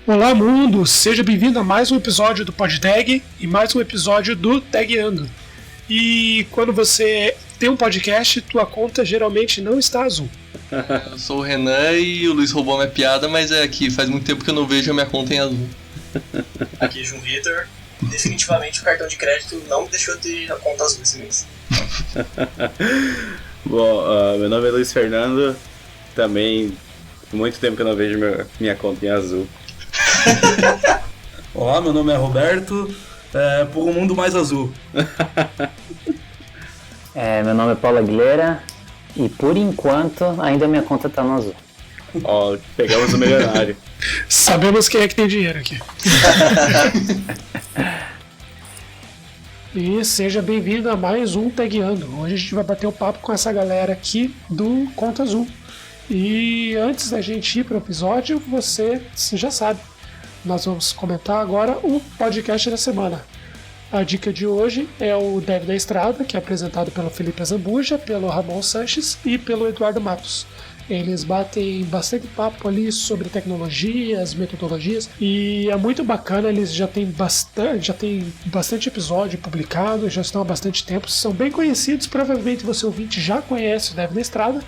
Olá mundo, seja bem-vindo a mais um episódio do PodTag e mais um episódio do Tagueando. E quando você tem um podcast, tua conta geralmente não está azul. Eu sou o Renan e o Luiz roubou minha piada, mas é que faz muito tempo que eu não vejo a minha conta em azul. Aqui é João Vitor. Definitivamente o cartão de crédito não me deixou ter a conta azul esse mês. Bom, meu nome é Luiz Fernando. Também muito tempo que eu não vejo minha conta em azul. Olá, meu nome é Roberto, por um mundo mais azul. Meu nome é Paulo Aguilera e por enquanto ainda minha conta tá no azul. Ó, pegamos o milionário. Sabemos quem é que tem dinheiro aqui. E seja bem-vindo a mais um Tagueando. Hoje a gente vai bater um papo com essa galera aqui do Conta Azul. E antes da gente ir para o episódio, você já sabe, nós vamos comentar agora o podcast da semana. A dica de hoje é o Dev da Estrada, que é apresentado pelo Felipe Azambuja, pelo Ramon Sanches e pelo Eduardo Matos. Eles batem bastante papo ali sobre tecnologias, metodologias, e é muito bacana. Eles já têm bastante episódio publicado, já estão há bastante tempo, são bem conhecidos. Provavelmente você ouvinte já conhece o Dev da Estrada,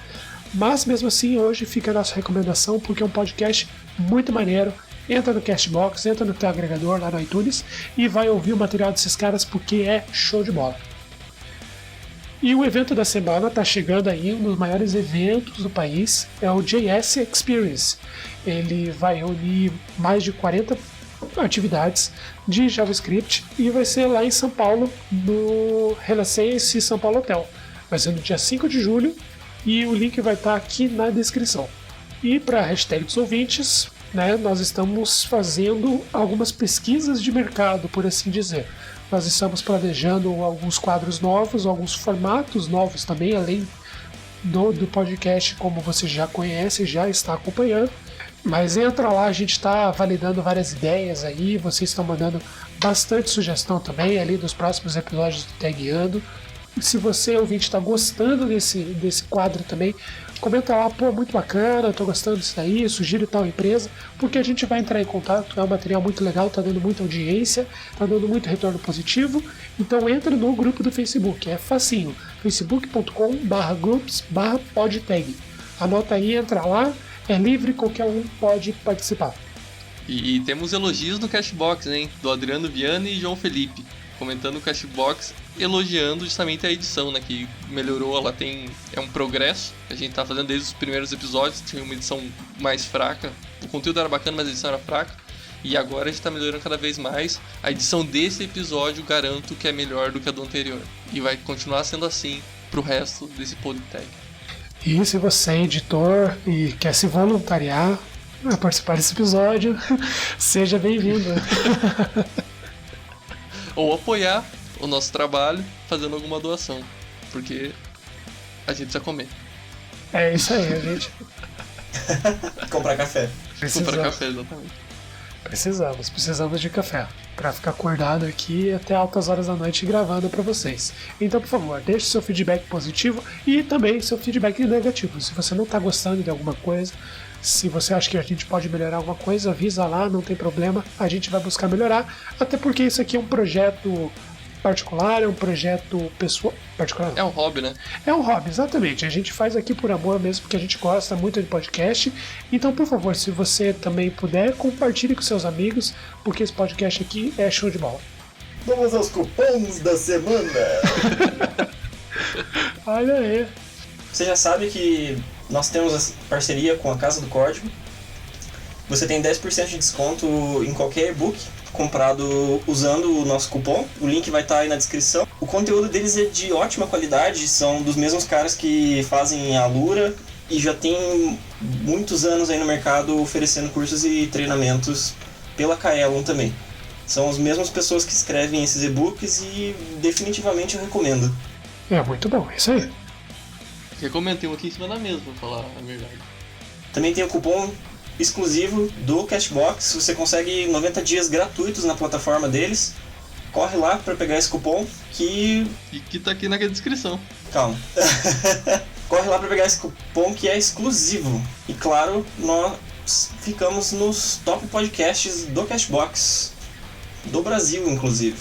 mas mesmo assim hoje fica a nossa recomendação, porque é um podcast muito maneiro. Entra no Castbox, entra no teu agregador lá no iTunes e vai ouvir o material desses caras, porque é show de bola. E o evento da semana está chegando aí, um dos maiores eventos do país, é o JS Experience. Ele vai reunir mais de 40 atividades de JavaScript e vai ser lá em São Paulo, no Renaissance São Paulo Hotel. Vai ser no dia 5 de julho e o link vai estar aqui na descrição. E para a hashtag dos ouvintes, nós estamos fazendo algumas pesquisas de mercado, por assim dizer. Nós estamos planejando alguns quadros novos, alguns formatos novos também, além do podcast, como você já conhece, já está acompanhando. Mas entra lá, a gente está validando várias ideias aí, vocês estão mandando bastante sugestão também ali dos próximos episódios do Tagueando. Se você, ouvinte, está gostando desse quadro também, comenta lá, muito bacana, estou gostando disso daí, sugiro tal empresa, porque a gente vai entrar em contato. É um material muito legal, está dando muita audiência, está dando muito retorno positivo. Então entra no grupo do Facebook, é facinho, facebook.com/groups/podtag. Anota aí, entra lá, é livre, qualquer um pode participar. E temos elogios no Cashbox, hein? Do Adriano Viana e João Felipe, comentando o Cashbox, elogiando justamente a edição, que melhorou. Ela é um progresso que a gente tá fazendo desde os primeiros episódios. Tinha uma edição mais fraca, o conteúdo era bacana, mas a edição era fraca, e agora a gente tá melhorando cada vez mais. A edição desse episódio garanto que é melhor do que a do anterior, e vai continuar sendo assim pro resto desse PodTag. E se você é editor e quer se voluntariar a participar desse episódio, seja bem-vindo. Ou apoiar o nosso trabalho fazendo alguma doação, porque a gente precisa comer. É isso aí, a gente. Comprar café. Comprar café, exatamente. Precisamos de café para ficar acordado aqui até altas horas da noite gravando para vocês. Então, por favor, deixe seu feedback positivo e também seu feedback negativo. Se você não está gostando de alguma coisa, se você acha que a gente pode melhorar alguma coisa, avisa lá, não tem problema, a gente vai buscar melhorar, até porque isso aqui é um projeto particular, é um projeto pessoal. Particular não. É um hobby, né? É um hobby, exatamente. A gente faz aqui por amor mesmo, porque a gente gosta muito de podcast. Então, por favor, se você também puder, compartilhe com seus amigos, porque esse podcast aqui é show de bola. Vamos aos cupons da semana! Olha aí. Você já sabe que nós temos parceria com a Casa do Código. Você tem 10% de desconto em qualquer e-book comprado usando o nosso cupom. O link vai estar aí na descrição. O conteúdo deles é de ótima qualidade, são dos mesmos caras que fazem a Lura e já tem muitos anos aí no mercado oferecendo cursos e treinamentos pela Kaelon também. São as mesmas pessoas que escrevem esses e-books e definitivamente eu recomendo. É muito bom, é isso aí. Recomendo, um aqui em cima da mesa, pra falar a verdade. Também tem o cupom exclusivo do Cashbox, você consegue 90 dias gratuitos na plataforma deles. Corre lá para pegar esse cupom E que tá aqui na descrição. Calma. Corre lá para pegar esse cupom que é exclusivo. E claro, ficamos nos top podcasts do Cashbox, do Brasil, inclusive.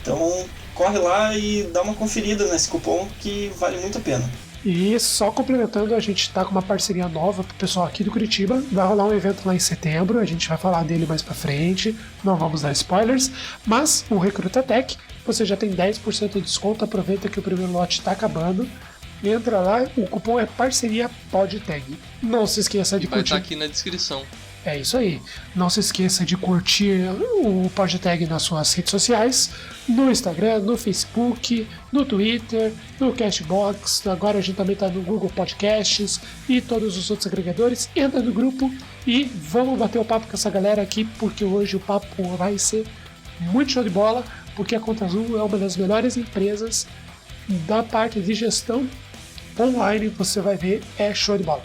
Então, corre lá e dá uma conferida nesse cupom que vale muito a pena. E só complementando, a gente tá com uma parceria nova pro pessoal aqui do Curitiba. Vai rolar um evento lá em setembro, a gente vai falar dele mais pra frente, não vamos dar spoilers, mas o Recruta Tech, você já tem 10% de desconto, aproveita que o primeiro lote tá acabando. Entra lá, o cupom é parceria PodTag. Não se esqueça de Vai curtir. estar aqui na descrição. É isso aí. Não se esqueça de curtir o PodTag nas suas redes sociais, no Instagram, no Facebook, no Twitter, no Cashbox. Agora a gente também está no Google Podcasts e todos os outros agregadores. Entra no grupo e vamos bater o papo com essa galera aqui, porque hoje o papo vai ser muito show de bola, porque a Conta Azul é uma das melhores empresas da parte de gestão online. Você vai ver, é show de bola.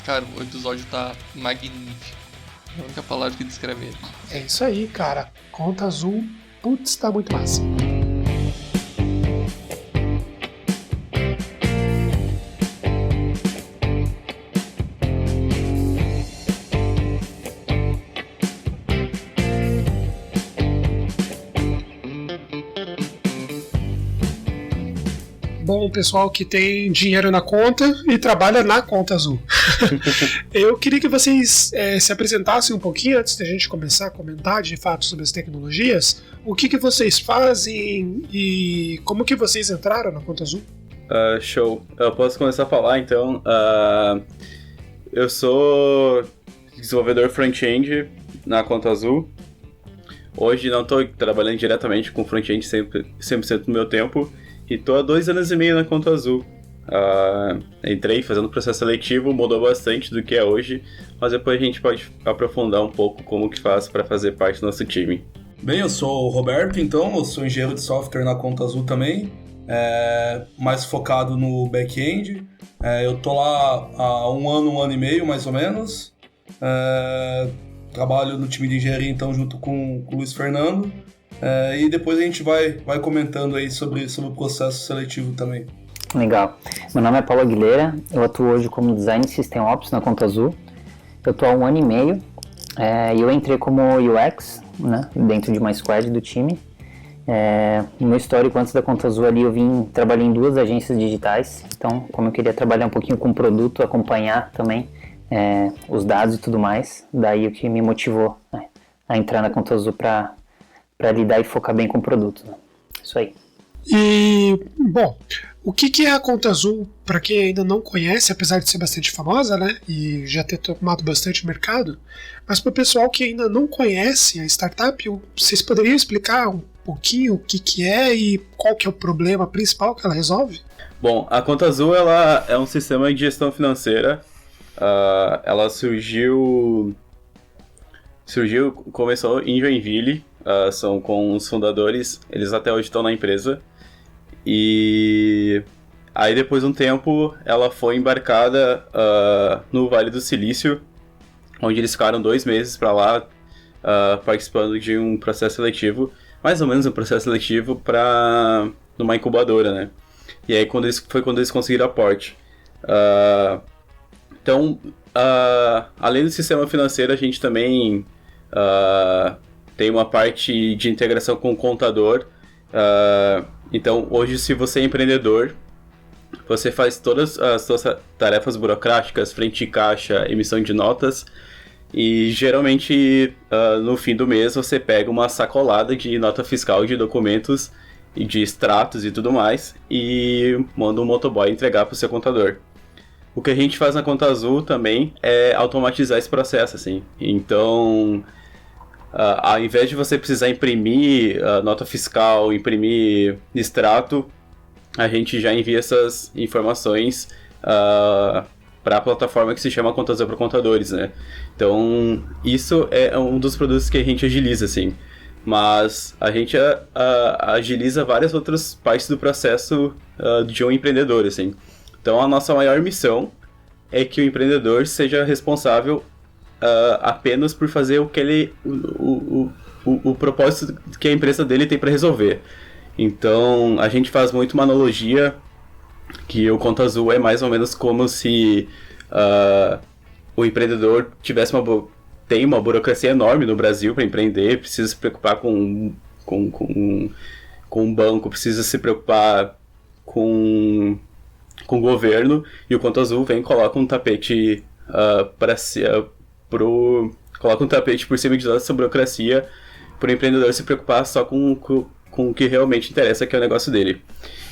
Cara, o episódio tá magnífico. É a única palavra que descreve ele. É isso aí, cara. Conta Azul, putz, tá muito massa. Bom, pessoal que tem dinheiro na conta e trabalha na Conta Azul. Eu queria que vocês se apresentassem um pouquinho antes da gente começar a comentar de fato sobre as tecnologias. O que vocês fazem e como que vocês entraram na Conta Azul? Show. Eu posso começar a falar, então. Eu sou desenvolvedor front-end na Conta Azul. Hoje não estou trabalhando diretamente com front-end 100% do meu tempo. E tô há 2 anos e meio na Conta Azul. Entrei fazendo processo seletivo, mudou bastante do que é hoje, mas depois a gente pode aprofundar um pouco como que faz para fazer parte do nosso time. Bem, eu sou o Roberto, então, eu sou engenheiro de software na Conta Azul também, mais focado no back-end. Eu tô lá há um ano e meio, mais ou menos. Trabalho no time de engenharia, então, junto com o Luiz Fernando. E depois a gente vai comentando aí sobre o processo seletivo também. Legal. Meu nome é Paulo Aguilera, eu atuo hoje como Design System Ops na Conta Azul. Eu estou há 1 ano e meio e eu entrei como UX, né, dentro de uma squad do time. No meu histórico antes da Conta Azul ali eu trabalhei em 2 agências digitais, então como eu queria trabalhar um pouquinho com produto, acompanhar também os dados e tudo mais, daí o que me motivou a entrar na Conta Azul para lidar e focar bem com o produto. Né? Isso aí. E, bom, o que é a Conta Azul, para quem ainda não conhece, apesar de ser bastante famosa, né, e já ter tomado bastante mercado, mas para o pessoal que ainda não conhece a startup, vocês poderiam explicar um pouquinho o que é e qual que é o problema principal que ela resolve? Bom, a Conta Azul ela é um sistema de gestão financeira. Ela começou em Joinville. São com os fundadores, eles até hoje estão na empresa. E aí depois de um tempo ela foi embarcada no Vale do Silício, onde eles ficaram 2 meses para lá participando de um processo seletivo, mais ou menos um processo seletivo para numa incubadora, né? E aí quando eles conseguiram aporte. Então, além do sistema financeiro, a gente também tem uma parte de integração com o contador. Então, hoje, se você é empreendedor, você faz todas as suas tarefas burocráticas, frente de caixa, emissão de notas, e geralmente, no fim do mês, você pega uma sacolada de nota fiscal de documentos e de extratos e tudo mais, e manda um motoboy entregar para o seu contador. O que a gente faz na Conta Azul também é automatizar esse processo, assim. Então, ao invés de você precisar imprimir nota fiscal, imprimir extrato, a gente já envia essas informações para a plataforma que se chama Conta Azul para Contadores, né? Então, isso é um dos produtos que a gente agiliza, assim. Mas a gente agiliza várias outras partes do processo de um empreendedor, assim. Então, a nossa maior missão é que o empreendedor seja responsável apenas por fazer o que o propósito que a empresa dele tem para resolver. Então, a gente faz muito uma analogia que o Conta Azul é mais ou menos como se o empreendedor tem uma burocracia enorme no Brasil para empreender, precisa se preocupar com um banco, precisa se preocupar com o governo, e o Conta Azul vem e coloca um tapete coloca um tapete por cima de toda essa burocracia para o empreendedor se preocupar só com o que realmente interessa, que é o negócio dele.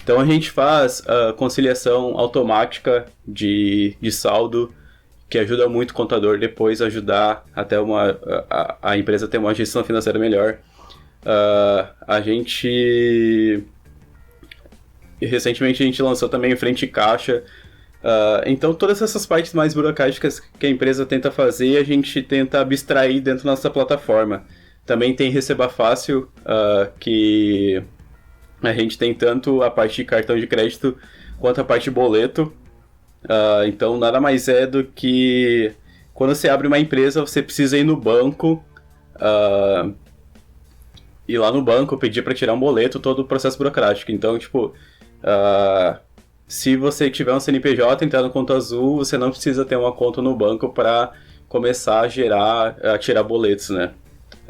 Então a gente faz a conciliação automática de saldo, que ajuda muito o contador depois a ajudar até a empresa ter uma gestão financeira melhor. Recentemente a gente lançou também o Frente Caixa. Então todas essas partes mais burocráticas que a empresa tenta fazer, a gente tenta abstrair dentro da nossa plataforma. Também tem Receba Fácil, que a gente tem tanto a parte de cartão de crédito quanto a parte de boleto. Então nada mais é do que quando você abre uma empresa, você precisa ir no banco, ir lá no banco, pedir para tirar um boleto, todo o processo burocrático. Então, tipo, se você tiver um CNPJ, entrar no Conta Azul, você não precisa ter uma conta no banco para começar a tirar boletos, né?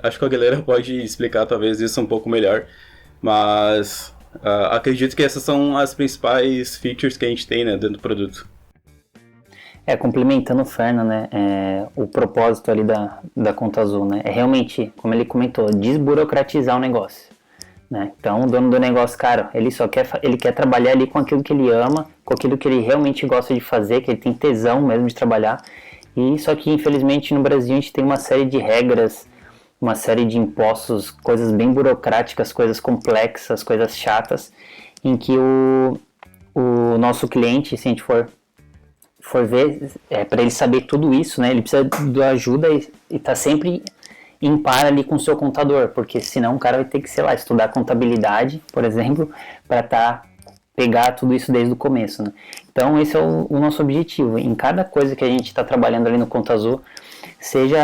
Acho que a galera pode explicar talvez isso um pouco melhor, mas acredito que essas são as principais features que a gente tem, né, dentro do produto. Complementando o Ferno, né, o propósito ali da Conta Azul, né, é realmente, como ele comentou, desburocratizar o negócio, né? Então o dono do negócio, cara, ele quer trabalhar ali com aquilo que ele ama, com aquilo que ele realmente gosta de fazer, que ele tem tesão mesmo de trabalhar, e só que infelizmente no Brasil a gente tem uma série de regras, uma série de impostos, coisas bem burocráticas, coisas complexas, coisas chatas, em que o nosso cliente, se a gente for ver, para ele saber tudo isso, né, ele precisa de ajuda e tá sempre em par ali com o seu contador, porque senão o cara vai ter que, sei lá, estudar contabilidade, por exemplo, para pegar tudo isso desde o começo, né? Então esse é o nosso objetivo, em cada coisa que a gente está trabalhando ali no Conta Azul, seja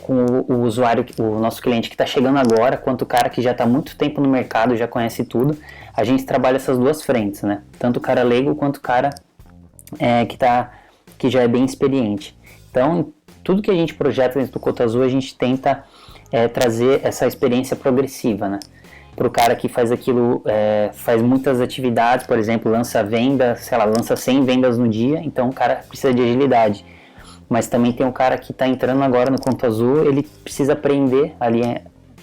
com o usuário, o nosso cliente que está chegando agora, quanto o cara que já está há muito tempo no mercado, já conhece tudo, a gente trabalha essas duas frentes, né? Tanto o cara leigo quanto o cara que já é bem experiente. Então, tudo que a gente projeta dentro do Conta Azul, a gente tenta trazer essa experiência progressiva, né? Para o cara que faz aquilo, faz muitas atividades, por exemplo, lança 100 vendas no dia, então o cara precisa de agilidade. Mas também tem um cara que está entrando agora no Conta Azul, ele precisa aprender ali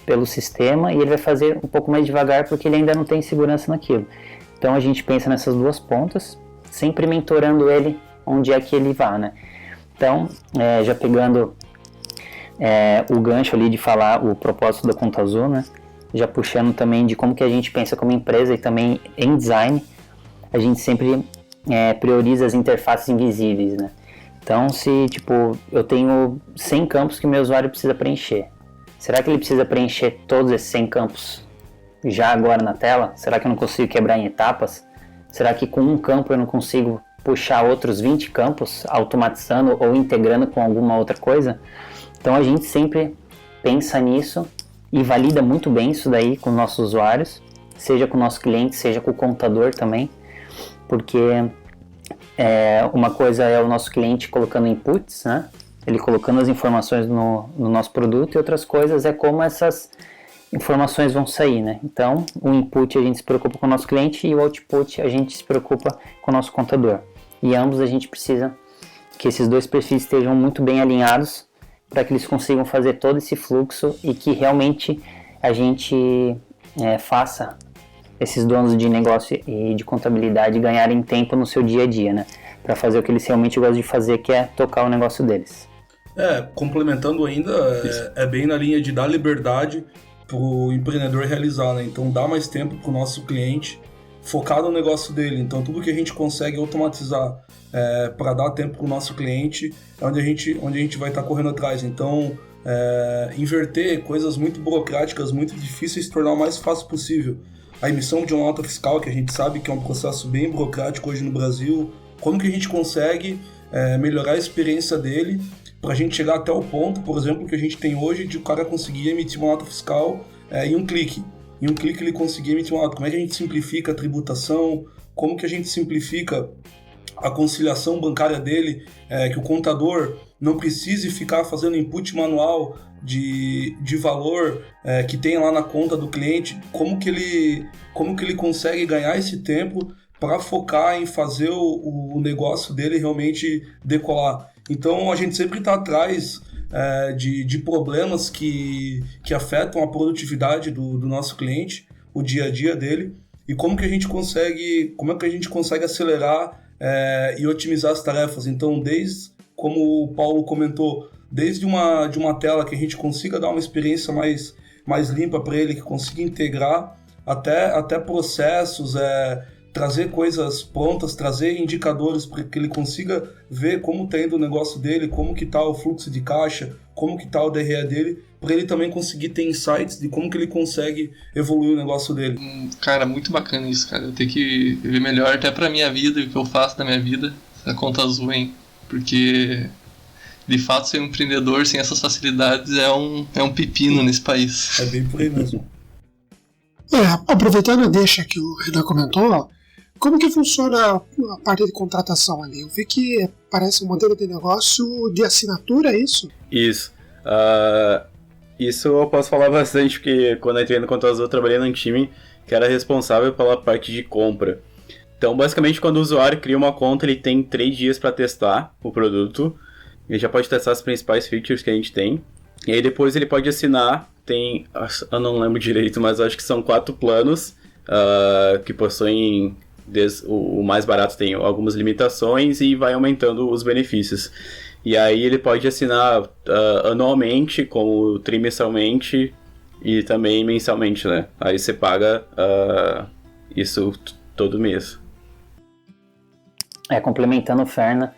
pelo sistema e ele vai fazer um pouco mais devagar porque ele ainda não tem segurança naquilo. Então a gente pensa nessas duas pontas, sempre mentorando ele onde é que ele vai, né? Então, já pegando o gancho ali de falar o propósito da Conta Azul, né? Já puxando também de como que a gente pensa como empresa e também em design, a gente sempre prioriza as interfaces invisíveis, né? Então, se eu tenho 100 campos que o meu usuário precisa preencher, será que ele precisa preencher todos esses 100 campos já agora na tela? Será que eu não consigo quebrar em etapas? Será que com um campo eu não consigo puxar outros 20 campos, automatizando ou integrando com alguma outra coisa? Então a gente sempre pensa nisso e valida muito bem isso daí com nossos usuários, seja com o nosso cliente, seja com o contador também, porque uma coisa é o nosso cliente colocando inputs, né? Ele colocando as informações no nosso produto, e outras coisas é como essas informações vão sair, né? Então, o input a gente se preocupa com o nosso cliente e o output a gente se preocupa com o nosso contador. E ambos a gente precisa que esses dois perfis estejam muito bem alinhados para que eles consigam fazer todo esse fluxo e que realmente a gente faça esses donos de negócio e de contabilidade ganharem tempo no seu dia a dia, né? Para fazer o que eles realmente gostam de fazer, que é tocar o negócio deles. Complementando ainda, é bem na linha de dar liberdade para o empreendedor realizar, né? Então dá mais tempo para o nosso cliente focar no negócio dele. Então tudo que a gente consegue automatizar para dar tempo para o nosso cliente é onde a gente vai estar correndo atrás. Então inverter coisas muito burocráticas, muito difíceis, se tornar o mais fácil possível. A emissão de uma nota fiscal, que a gente sabe que é um processo bem burocrático hoje no Brasil, como que a gente consegue melhorar a experiência dele para a gente chegar até o ponto, por exemplo, que a gente tem hoje de o cara conseguir emitir uma nota fiscal em um clique. Em um clique ele conseguir emitir uma nota. Como é que a gente simplifica a tributação? Como que a gente simplifica a conciliação bancária dele? Que o contador não precise ficar fazendo input manual de valor que tem lá na conta do cliente, como que ele consegue ganhar esse tempo para focar em fazer o negócio dele realmente decolar. Então a gente sempre está atrás de problemas que afetam a produtividade do nosso cliente, o dia a dia dele, e como que a gente consegue acelerar e otimizar as tarefas. Então, como o Paulo comentou, desde uma tela que a gente consiga dar uma experiência mais limpa para ele, que consiga integrar até processos, trazer coisas prontas, trazer indicadores para que ele consiga ver como está indo o negócio dele, como que está o fluxo de caixa, como que está o DRE dele, para ele também conseguir ter insights de como que ele consegue evoluir o negócio dele. Cara, muito bacana isso, cara. Eu tenho que ver melhor até pra minha vida, o que eu faço na minha vida, essa conta azul, hein? Porque, de fato, ser um empreendedor sem essas facilidades é um pepino nesse país. É bem por aí mesmo. Aproveitando a deixa que o Renan comentou, como que funciona a parte de contratação ali? Eu vi que parece um modelo de negócio de assinatura, é isso? Isso. Isso eu posso falar bastante, porque quando eu entrei no Conta Azul eu trabalhei num time que era responsável pela parte de compra. Então, basicamente, quando o usuário cria uma conta, ele tem 3 dias para testar o produto. Ele já pode testar as principais features que a gente tem. E aí depois ele pode assinar, eu não lembro direito, mas acho que são 4 planos que possuem, o mais barato tem algumas limitações e vai aumentando os benefícios. E aí ele pode assinar anualmente, como trimestralmente e também mensalmente, né? Aí você paga isso todo mês. Complementando o Ferna,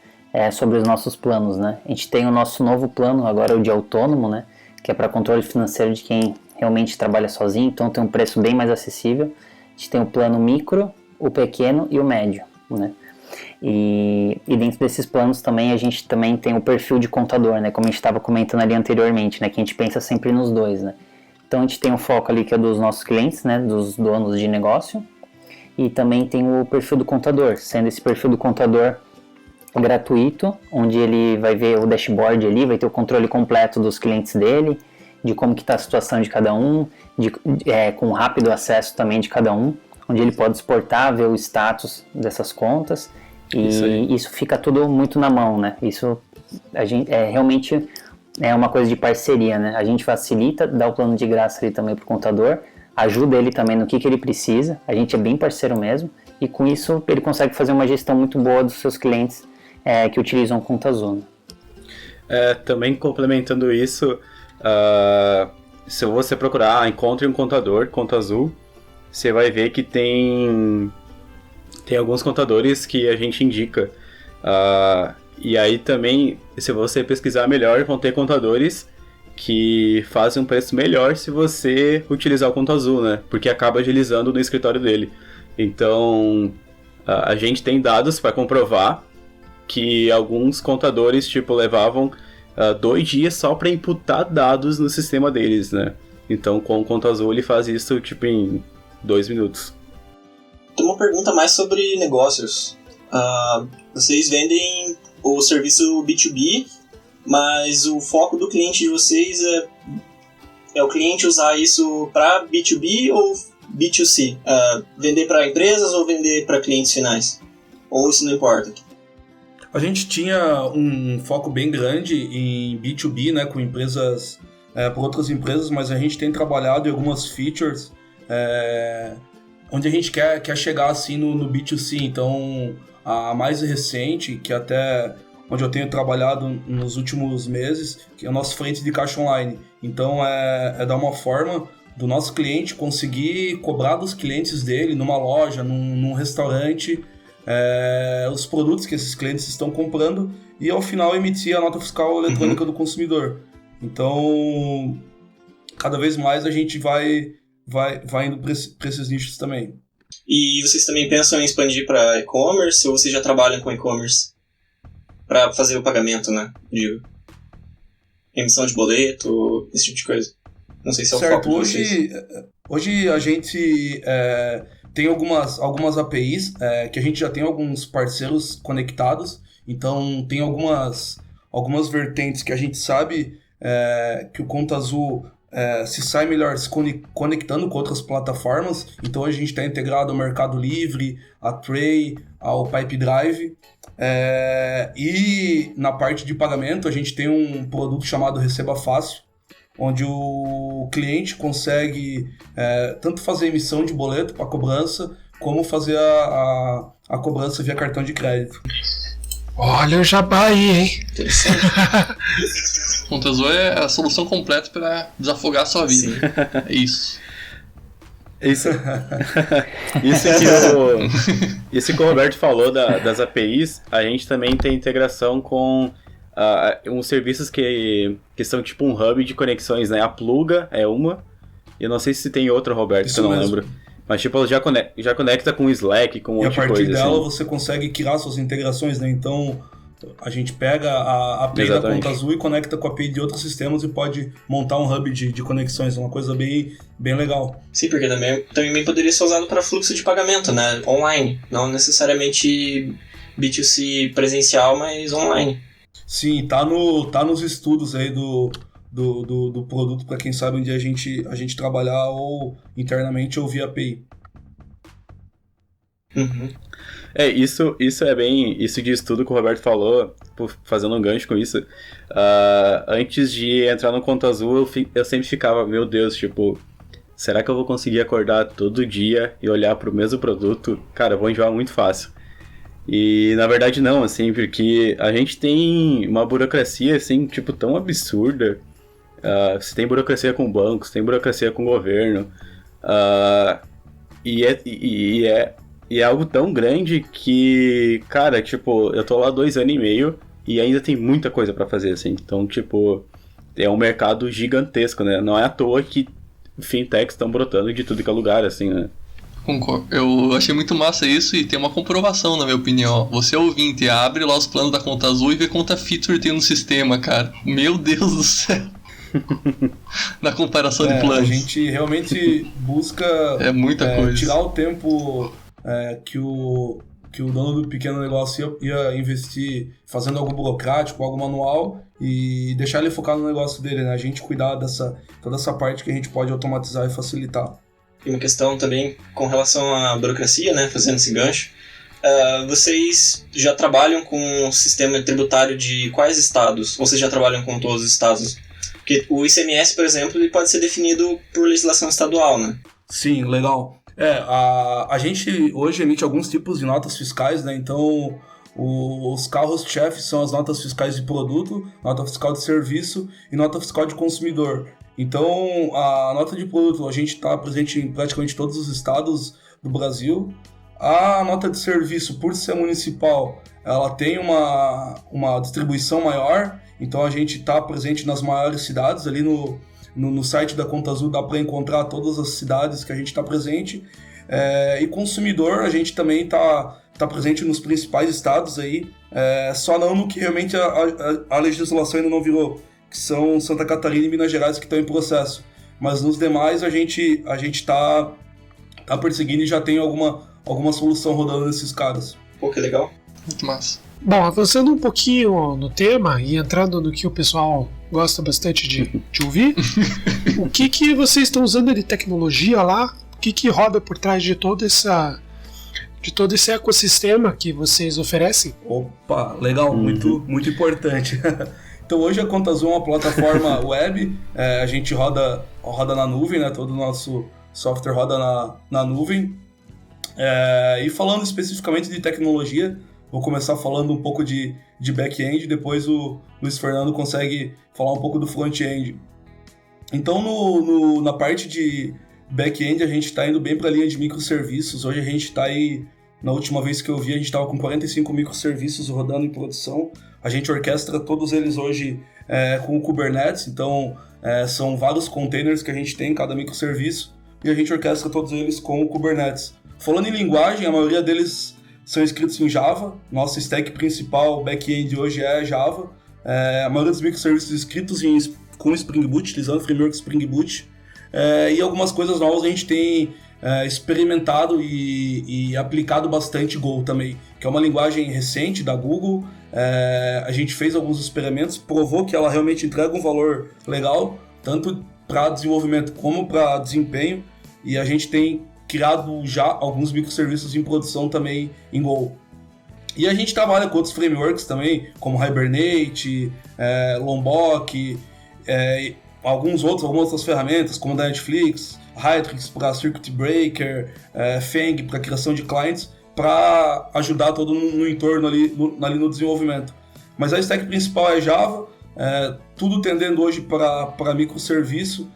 sobre os nossos planos, né? A gente tem o nosso novo plano, agora o de autônomo, né? Que é para controle financeiro de quem realmente trabalha sozinho, então tem um preço bem mais acessível. A gente tem o plano micro, o pequeno e o médio, né? E dentro desses planos também a gente também tem o perfil de contador, né? Como a gente estava comentando ali anteriormente, né? Que a gente pensa sempre nos dois, né? Então a gente tem um foco ali que é dos nossos clientes, né? Dos donos de negócio. E também tem o perfil do contador, sendo esse perfil do contador gratuito, onde ele vai ver o dashboard ali, vai ter o controle completo dos clientes dele, de como que está a situação de cada um, com rápido acesso também de cada um, onde ele pode exportar, ver o status dessas contas, e isso fica tudo muito na mão, né? Isso realmente é uma coisa de parceria, né? A gente facilita, dá o plano de graça ali também para o contador, ajuda ele também no que ele precisa, a gente é bem parceiro mesmo, e com isso ele consegue fazer uma gestão muito boa dos seus clientes que utilizam o Conta Azul. Também complementando isso, se você procurar Encontre um Contador, Conta Azul, você vai ver que tem alguns contadores que a gente indica. E aí também, se você pesquisar melhor, vão ter contadores que fazem um preço melhor se você utilizar o Conta Azul, né? Porque acaba agilizando no escritório dele. Então, a gente tem dados para comprovar que alguns contadores, levavam 2 dias só para imputar dados no sistema deles, né? Então, com o Conta Azul, ele faz isso, em 2 minutos. Tem uma pergunta mais sobre negócios. Vocês vendem o serviço B2B, mas o foco do cliente de vocês é o cliente usar isso para B2B ou B2C? Vender para empresas ou vender para clientes finais? Ou isso não importa? A gente tinha um foco bem grande em B2B, né, com empresas, por outras empresas, mas a gente tem trabalhado em algumas features onde a gente quer chegar assim no B2C. Então, a mais recente, que até onde eu tenho trabalhado nos últimos meses, que é o nosso frente de caixa online. Então, é dar uma forma do nosso cliente conseguir cobrar dos clientes dele numa loja, num restaurante, os produtos que esses clientes estão comprando e ao final emitir a nota fiscal eletrônica do consumidor. Então, cada vez mais a gente vai indo para esses nichos também. E vocês também pensam em expandir para e-commerce ou vocês já trabalham com e-commerce para fazer o pagamento, né? De emissão de boleto, esse tipo de coisa? Não sei se é o foco de vocês. Hoje a gente tem algumas APIs que a gente já tem alguns parceiros conectados, então tem algumas algumas vertentes que a gente sabe que o Conta Azul se sai melhor se conectando com outras plataformas. Então a gente está integrado ao Mercado Livre, a Tray, ao Pipedrive. E na parte de pagamento a gente tem um produto chamado Receba Fácil, onde o cliente consegue tanto fazer emissão de boleto para cobrança, como fazer a cobrança via cartão de crédito. Olha o jabá aí, hein? Conta Azul é a solução completa para desafogar a sua vida. Sim. É isso. Isso que o Roberto falou das APIs, a gente também tem integração com uns serviços que são tipo um hub de conexões, né? A Pluga é uma, eu não sei se tem outra, Roberto, Isso que eu não mesmo. lembro. Mas tipo, ela já conecta com o Slack, com um E a monte de partir coisa. dela Assim. você consegue criar suas integrações, né? Então a gente pega a API da Exatamente. Conta Azul e conecta com a API de outros sistemas e pode montar um hub de conexões, uma coisa bem legal. Sim, porque também poderia ser usado para fluxo de pagamento, né? Online. Não necessariamente B2C presencial, mas online. Sim, tá nos estudos aí do produto, para quem sabe onde a gente trabalhar ou internamente ou via API. Uhum. Isso é bem... Isso de estudo que o Roberto falou, fazendo um gancho com isso. Antes de entrar no Conta Azul, eu sempre ficava, meu Deus, tipo... Será que eu vou conseguir acordar todo dia e olhar pro mesmo produto? Cara, eu vou enjoar muito fácil. E na verdade não, assim, porque a gente tem uma burocracia, assim, tipo, tão absurda. Você tem burocracia com bancos, tem burocracia com governo. E é algo tão grande que, cara, tipo, eu tô lá 2 anos e meio e ainda tem muita coisa pra fazer, assim. Então, tipo, é um mercado gigantesco, né? Não é à toa que fintechs estão brotando de tudo que é lugar, assim, né? Concordo. Eu achei muito massa isso e tem uma comprovação, na minha opinião. Você ouvinte, abre lá os planos da Conta Azul e vê quanta feature tem no sistema, cara. Meu Deus do céu. Na comparação de planos. A gente realmente busca muita coisa. Tirar o tempo que o dono do pequeno negócio ia investir fazendo algo burocrático, algo manual, e deixar ele focar no negócio dele, né? A gente cuidar toda essa parte que a gente pode automatizar e facilitar. E uma questão também com relação à burocracia, né? Fazendo esse gancho. Vocês já trabalham com o sistema tributário de quais estados? Ou vocês já trabalham com todos os estados? Porque o ICMS, por exemplo, ele pode ser definido por legislação estadual, né? Sim, legal. A gente hoje emite alguns tipos de notas fiscais, né? Então, os carros-chefes são as notas fiscais de produto, nota fiscal de serviço e nota fiscal de consumidor. Então, a nota de produto, a gente está presente em praticamente todos os estados do Brasil. A nota de serviço, por ser municipal, ela tem uma distribuição maior, então a gente está presente nas maiores cidades. Ali no site da Conta Azul dá para encontrar todas as cidades que a gente está presente. E consumidor, a gente também está presente nos principais estados aí, só não no que realmente a legislação ainda não virou, que são Santa Catarina e Minas Gerais, que estão em processo. Mas nos demais a gente tá perseguindo e já tem alguma solução rodando nesses caras. Pô, que legal. Muito massa. Bom, avançando um pouquinho no tema e entrando no que o pessoal gosta bastante de ouvir, o que vocês estão usando de tecnologia lá? O que roda por trás de todo esse ecossistema que vocês oferecem? Opa, legal, muito importante. Então hoje a Conta Azul é uma plataforma web, a gente roda na nuvem, né? Todo o nosso software roda na nuvem. E falando especificamente de tecnologia, vou começar falando um pouco de back-end, depois o Luiz Fernando consegue falar um pouco do front-end. Então na parte de back-end a gente está indo bem para a linha de microserviços. Hoje a gente está aí, na última vez que eu vi, a gente estava com 45 microserviços rodando em produção. A gente orquestra todos eles hoje com o Kubernetes, então são vários containers que a gente tem em cada microserviço e a gente orquestra todos eles com o Kubernetes. Falando em linguagem, a maioria deles são escritos em Java. Nosso stack principal, back-end hoje é Java. A maioria dos microserviços escritos com Spring Boot, utilizando o framework Spring Boot. E algumas coisas novas a gente tem experimentado e aplicado bastante Go também, que é uma linguagem recente da Google, A gente fez alguns experimentos, provou que ela realmente entrega um valor legal, tanto para desenvolvimento como para desempenho, e a gente tem criado já alguns microserviços em produção também em Go. E a gente trabalha com outros frameworks também, como Hibernate, Lombok, algumas outras ferramentas, como da Netflix, Hytrix para Circuit Breaker, Fang para criação de clients, para ajudar todo no entorno ali no desenvolvimento. Mas a stack principal é Java, tudo tendendo hoje para microserviço,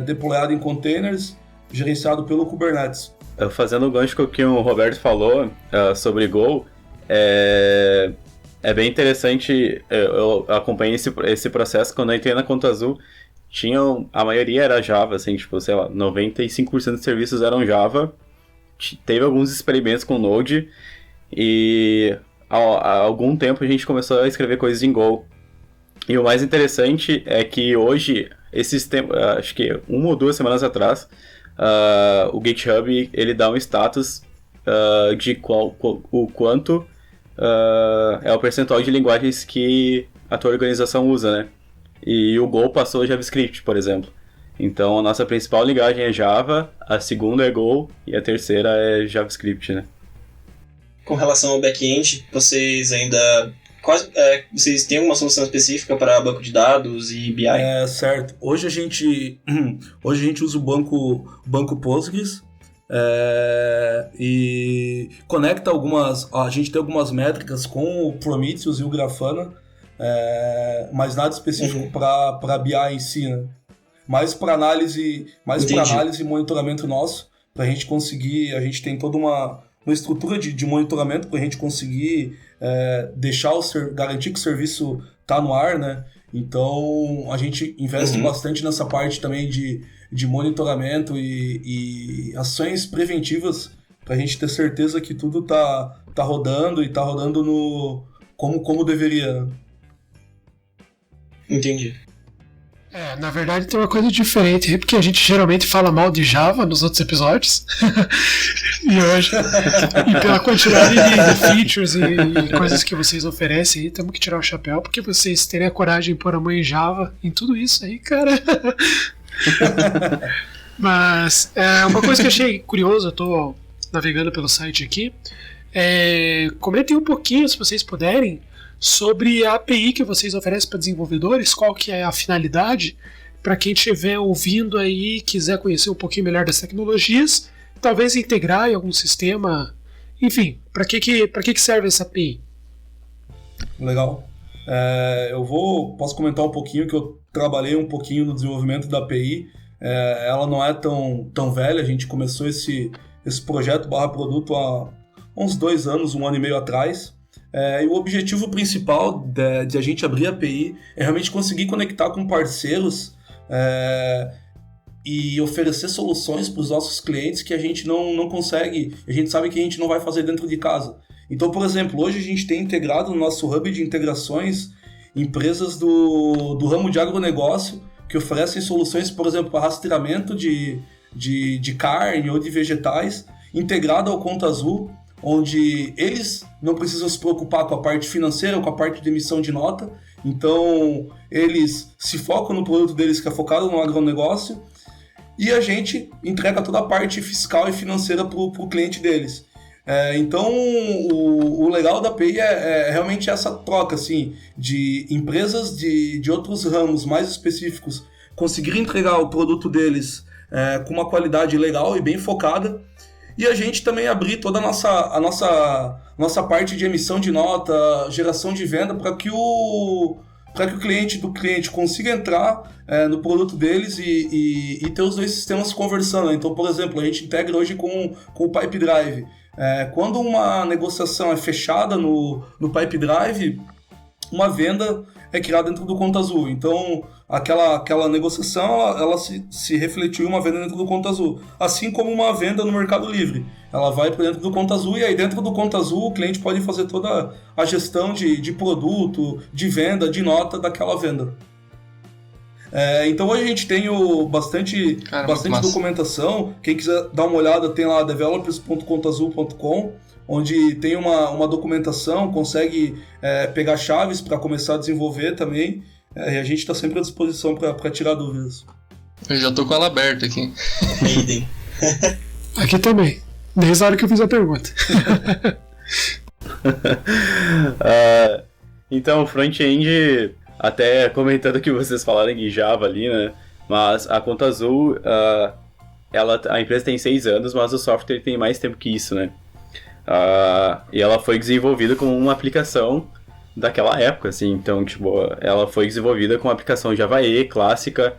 deployado em containers, gerenciado pelo Kubernetes. Fazendo o gancho com o que o Roberto falou sobre Go, é bem interessante. Eu acompanhei esse processo quando eu entrei na Conta Azul. A maioria era Java, assim, tipo, sei lá, 95% dos serviços eram Java. Teve alguns experimentos com Node e há algum tempo a gente começou a escrever coisas em Go. E o mais interessante é que hoje, acho que 1 ou 2 semanas atrás, o GitHub ele dá um status de o quanto é o percentual de linguagens que a tua organização usa, né? E o Go passou a JavaScript, por exemplo. Então a nossa principal linguagem é Java, a segunda é Go e a terceira é JavaScript, né? Com relação ao back-end, vocês ainda... vocês têm alguma solução específica para banco de dados e BI? Certo. Hoje a gente usa o banco Postgres e conecta a gente tem algumas métricas com o Prometheus e o Grafana, mas nada específico para BI em si, né? Mais para análise e monitoramento nosso, para a gente conseguir, a gente tem toda uma estrutura de monitoramento para a gente conseguir garantir que o serviço está no ar, né? Então a gente investe bastante nessa parte também de monitoramento e ações preventivas para a gente ter certeza que tudo tá rodando e tá rodando como deveria. Entendi. Na verdade tem uma coisa diferente, porque a gente geralmente fala mal de Java nos outros episódios. E pela quantidade de features e coisas que vocês oferecem aí, temos que tirar o chapéu, porque vocês terem a coragem de pôr a mão em Java, em tudo isso aí, cara. Mas uma coisa que eu achei curioso, eu tô navegando pelo site aqui, comentem um pouquinho, se vocês puderem, sobre a API que vocês oferecem para desenvolvedores, qual que é a finalidade, para quem estiver ouvindo aí e quiser conhecer um pouquinho melhor das tecnologias, talvez integrar em algum sistema, enfim, para que serve essa API? Legal. Posso comentar um pouquinho que eu trabalhei um pouquinho no desenvolvimento da API. Ela não é tão velha, a gente começou esse projeto /produto há uns 2 anos, 1 ano e meio atrás. E o objetivo principal de a gente abrir a API é realmente conseguir conectar com parceiros e oferecer soluções para os nossos clientes que a gente não consegue, a gente sabe que a gente não vai fazer dentro de casa. Então, por exemplo, hoje a gente tem integrado no nosso hub de integrações empresas do ramo de agronegócio que oferecem soluções, por exemplo, para rastreamento de carne ou de vegetais, integrado ao Conta Azul, onde eles não precisam se preocupar com a parte financeira ou com a parte de emissão de nota. Então, eles se focam no produto deles, que é focado no agronegócio, e a gente entrega toda a parte fiscal e financeira para o cliente deles. Então, o legal da API é realmente essa troca assim, de empresas de outros ramos mais específicos conseguirem entregar o produto deles com uma qualidade legal e bem focada, e a gente também abrir toda a nossa parte de emissão de nota, geração de venda, para que o cliente consiga entrar no produto deles e ter os dois sistemas conversando. Então, por exemplo, a gente integra hoje com o Pipedrive. Quando uma negociação é fechada no Pipedrive, uma venda é criada dentro do Conta Azul. Então, aquela negociação ela se refletiu em uma venda dentro do Conta Azul. Assim como uma venda no Mercado Livre. Ela vai para dentro do Conta Azul, e aí dentro do Conta Azul o cliente pode fazer toda a gestão de produto, de venda, de nota daquela venda. Então hoje a gente tem bastante documentação. Quem quiser dar uma olhada, tem lá developers.contaazul.com, onde tem uma documentação, consegue pegar chaves para começar a desenvolver também, e a gente está sempre à disposição para tirar dúvidas. Eu já tô com ela aberta aqui. Aqui também, desde a hora que eu fiz a pergunta. Então, front-end, até comentando que vocês falaram em Java ali, né? Mas a Conta Azul, a empresa tem 6 anos, mas o software tem mais tempo que isso, né? E ela foi desenvolvida como uma aplicação daquela época, assim. Então, tipo, ela foi desenvolvida com uma aplicação Java E clássica,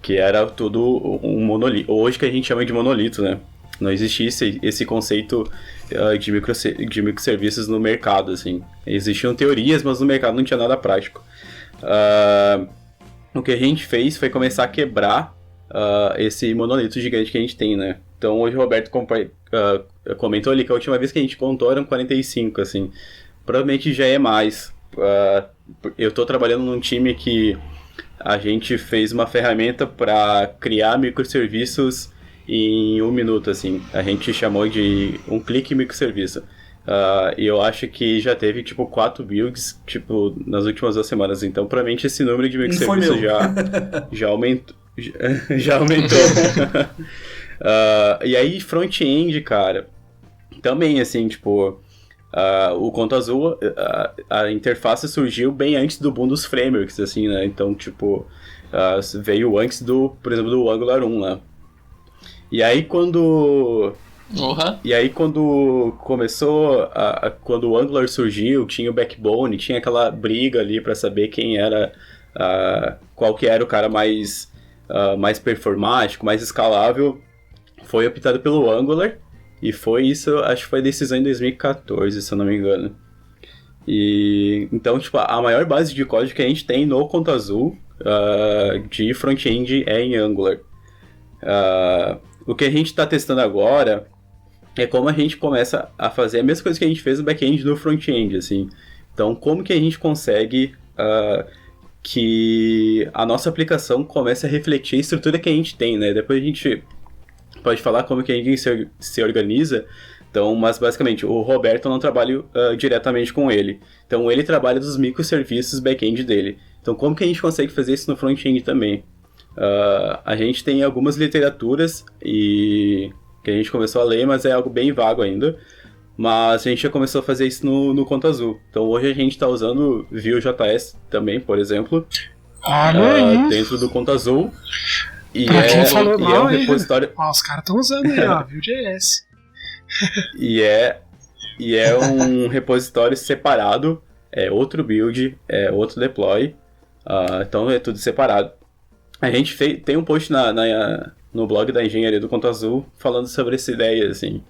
que era tudo um monolito. Hoje que a gente chama de monolito, né? Não existia esse conceito de microserviços no mercado, assim. Existiam teorias, mas no mercado não tinha nada prático. O que a gente fez foi começar a quebrar esse monolito gigante que a gente tem, né? Então hoje o Roberto comentou ali que a última vez que a gente contou eram 45, assim. Provavelmente já é mais. Eu estou trabalhando num time que a gente fez uma ferramenta para criar microserviços em 1 minuto, assim. A gente chamou de um clique microserviço. E eu acho que já teve, tipo, 4 builds, tipo, nas últimas 2 semanas. Então, provavelmente esse número de microserviços já aumentou. Já aumentou. E aí, front-end, cara, também, assim, tipo, o Conta Azul, a interface surgiu bem antes do boom dos frameworks, assim, né? Então, tipo, veio antes por exemplo, do Angular 1 lá. E aí, quando começou, quando o Angular surgiu, tinha o Backbone, tinha aquela briga ali pra saber quem era, qual que era o cara mais performático, mais escalável. Foi optado pelo Angular, e foi isso, acho que foi decisão em 2014, se eu não me engano. E então, tipo, a maior base de código que a gente tem no Conta Azul de front-end é em Angular. O que a gente está testando agora é como a gente começa a fazer a mesma coisa que a gente fez no back-end no front-end, assim. Então, como que a gente consegue que a nossa aplicação comece a refletir a estrutura que a gente tem, né? Depois a gente pode falar como que a gente se organiza. Então, mas basicamente, o Roberto eu não trabalho diretamente com ele. Então, ele trabalha dos microserviços back-end dele. Então, como que a gente consegue fazer isso no front-end também? A gente tem algumas literaturas que a gente começou a ler, mas é algo bem vago ainda. Mas a gente já começou a fazer isso no Conta Azul. Então hoje a gente está usando Vue.js também, por exemplo, dentro do Conta Azul. E quem falou mal, um repositório. Os caras estão usando aí, ó, Vue.js. E é um repositório separado, é outro build, é outro deploy. Então é tudo separado. A gente tem um post no blog da Engenharia do Conta Azul falando sobre essa ideia, assim,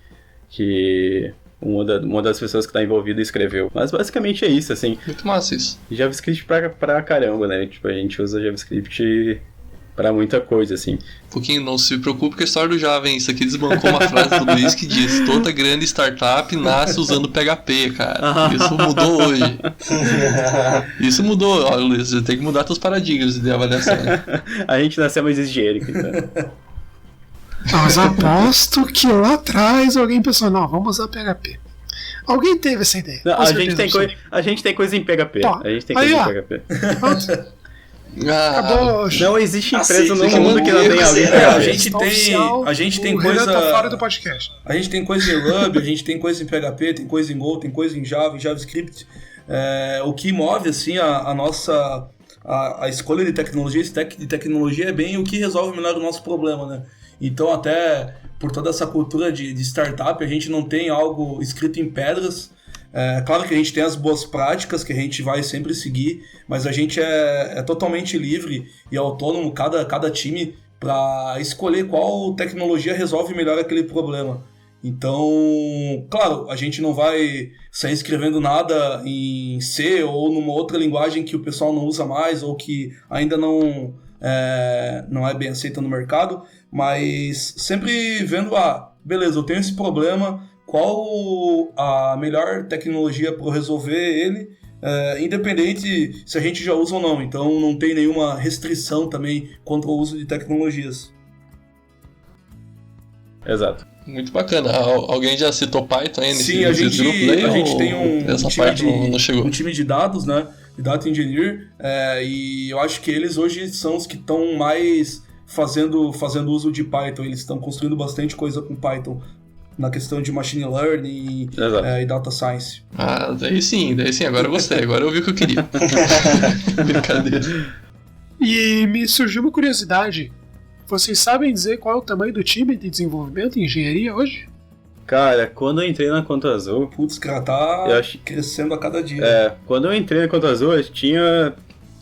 que uma das pessoas que está envolvida escreveu. Mas basicamente é isso, assim. Muito massa isso. JavaScript pra caramba, né? Tipo, a gente usa JavaScript pra muita coisa, assim. Pouquinho, não se preocupe com a história do Java, hein? Isso aqui desbancou uma frase do Luiz que diz: toda grande startup nasce usando PHP, cara. Isso mudou hoje. Isso mudou. Olha, Luiz, você tem que mudar seus paradigmas de avaliação. A gente nasceu mais higiênico, então. Mas aposto que lá atrás alguém pensou, não, vamos usar PHP. Alguém teve essa ideia. Não, a gente tem coisa em PHP. Pô, a gente tem coisa em PHP. Acabou. Não existe empresa no mundo que não tenha alguém em PHP. A gente tem o coisa. Tá fora do podcast. A gente tem coisa em Ruby, a gente tem coisa em PHP, tem coisa em Go, tem coisa em Java, em JavaScript. O que move assim a nossa a escolha de tecnologia é bem o que resolve melhor o nosso problema, né? Então, até por toda essa cultura de startup, a gente não tem algo escrito em pedras. Claro que a gente tem as boas práticas que a gente vai sempre seguir, mas a gente é totalmente livre e autônomo, cada time, para escolher qual tecnologia resolve melhor aquele problema. Então, claro, a gente não vai sair escrevendo nada em C ou numa outra linguagem que o pessoal não usa mais ou que ainda não é bem aceita no mercado, mas sempre vendo, beleza, eu tenho esse problema, qual a melhor tecnologia para resolver ele, independente se a gente já usa ou não. Então não tem nenhuma restrição também contra o uso de tecnologias. Exato. Muito bacana. Alguém já citou Python aí nesse, Sim, a gente tem não chegou. um time de dados, né? De Data Engineer, e eu acho que eles hoje são os que estão mais fazendo uso de Python. Eles estão construindo bastante coisa com Python na questão de Machine Learning e Data Science. Ah, daí sim, agora eu gostei, agora eu vi o que eu queria. Brincadeira. E me surgiu uma curiosidade. Vocês sabem dizer qual é o tamanho do time de desenvolvimento e engenharia hoje? Cara, quando eu entrei na Conta Azul... Putz, cara, tá crescendo a cada dia. Quando eu entrei na Conta Azul, eu tinha,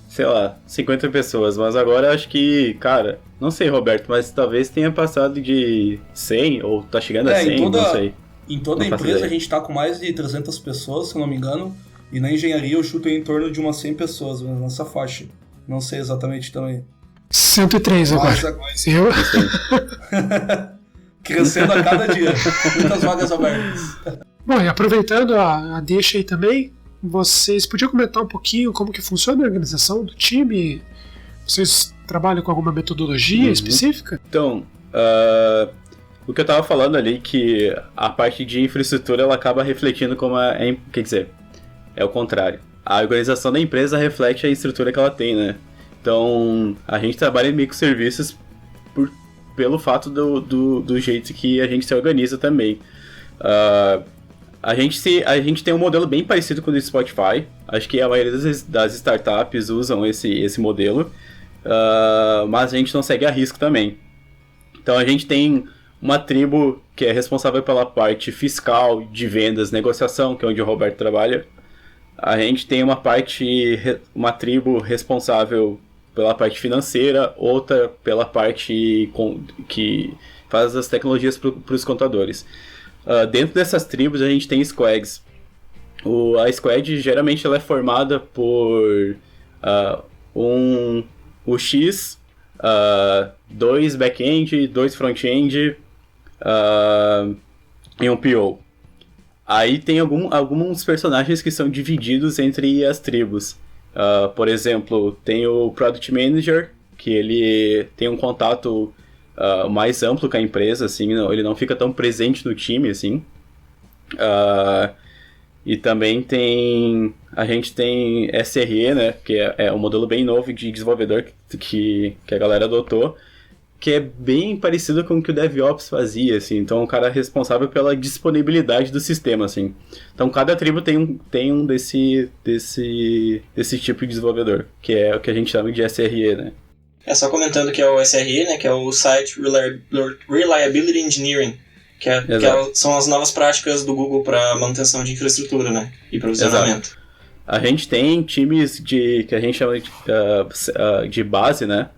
sei lá, 50 pessoas. Mas agora eu acho que, cara, não sei, Roberto, mas talvez tenha passado de 100, ou tá chegando a 100, não sei. Em toda a empresa a gente tá com mais de 300 pessoas, se eu não me engano. E na engenharia eu chuto em torno de umas 100 pessoas, nessa faixa. Não sei exatamente também. 103 agora. Eu? Crescendo a cada dia. Muitas vagas abertas. Bom, e aproveitando a deixa aí também, vocês podiam comentar um pouquinho como que funciona a organização do time? Vocês trabalham com alguma metodologia específica? Então, o que eu tava falando ali, que a parte de infraestrutura ela acaba refletindo como quer dizer, é o contrário. A organização da empresa reflete a estrutura que ela tem, né? Então, a gente trabalha em microserviços pelo fato do jeito que a gente se organiza também. A gente tem um modelo bem parecido com o do Spotify. Acho que a maioria das startups usam esse modelo, mas a gente não segue a risco também. Então, a gente tem uma tribo que é responsável pela parte fiscal, de vendas, negociação, que é onde o Roberto trabalha. A gente tem uma tribo responsável pela parte financeira, outra pela parte que faz as tecnologias para os contadores. Dentro dessas tribos a gente tem squads. A squad geralmente ela é formada por o X, 2 back-end, 2 front-end e um PO. Aí tem alguns personagens que são divididos entre as tribos. Por exemplo, tem o Product Manager, que ele tem um contato mais amplo com a empresa, assim, ele não fica tão presente no time, assim. E também a gente tem SRE, né, que é um modelo bem novo de desenvolvedor que a galera adotou, que é bem parecido com o que o DevOps fazia, assim. Então, o cara é responsável pela disponibilidade do sistema, assim. Então, cada tribo tem um desse tipo de desenvolvedor, que é o que a gente chama de SRE, né? Só comentando que é o SRE, né, que é o Site Reliability Engineering, que são as novas práticas do Google para manutenção de infraestrutura, né, e provisionamento. Exato. A gente tem times que a gente chama de base, né?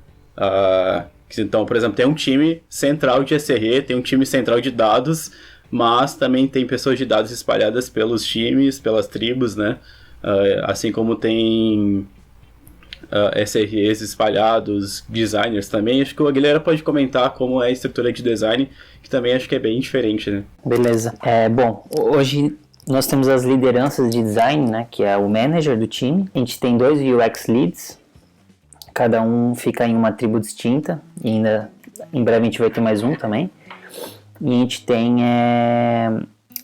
Então, por exemplo, tem um time central de SRE, tem um time central de dados, mas também tem pessoas de dados espalhadas pelos times, pelas tribos, né? Assim como tem SREs espalhados, designers também. Acho que o Aguilera pode comentar como é a estrutura de design, que também acho que é bem diferente, né? Beleza. Bom, hoje nós temos as lideranças de design, né? Que é o manager do time. A gente tem 2 UX leads. Cada um fica em uma tribo distinta, e ainda em breve a gente vai ter mais um também. E a gente tem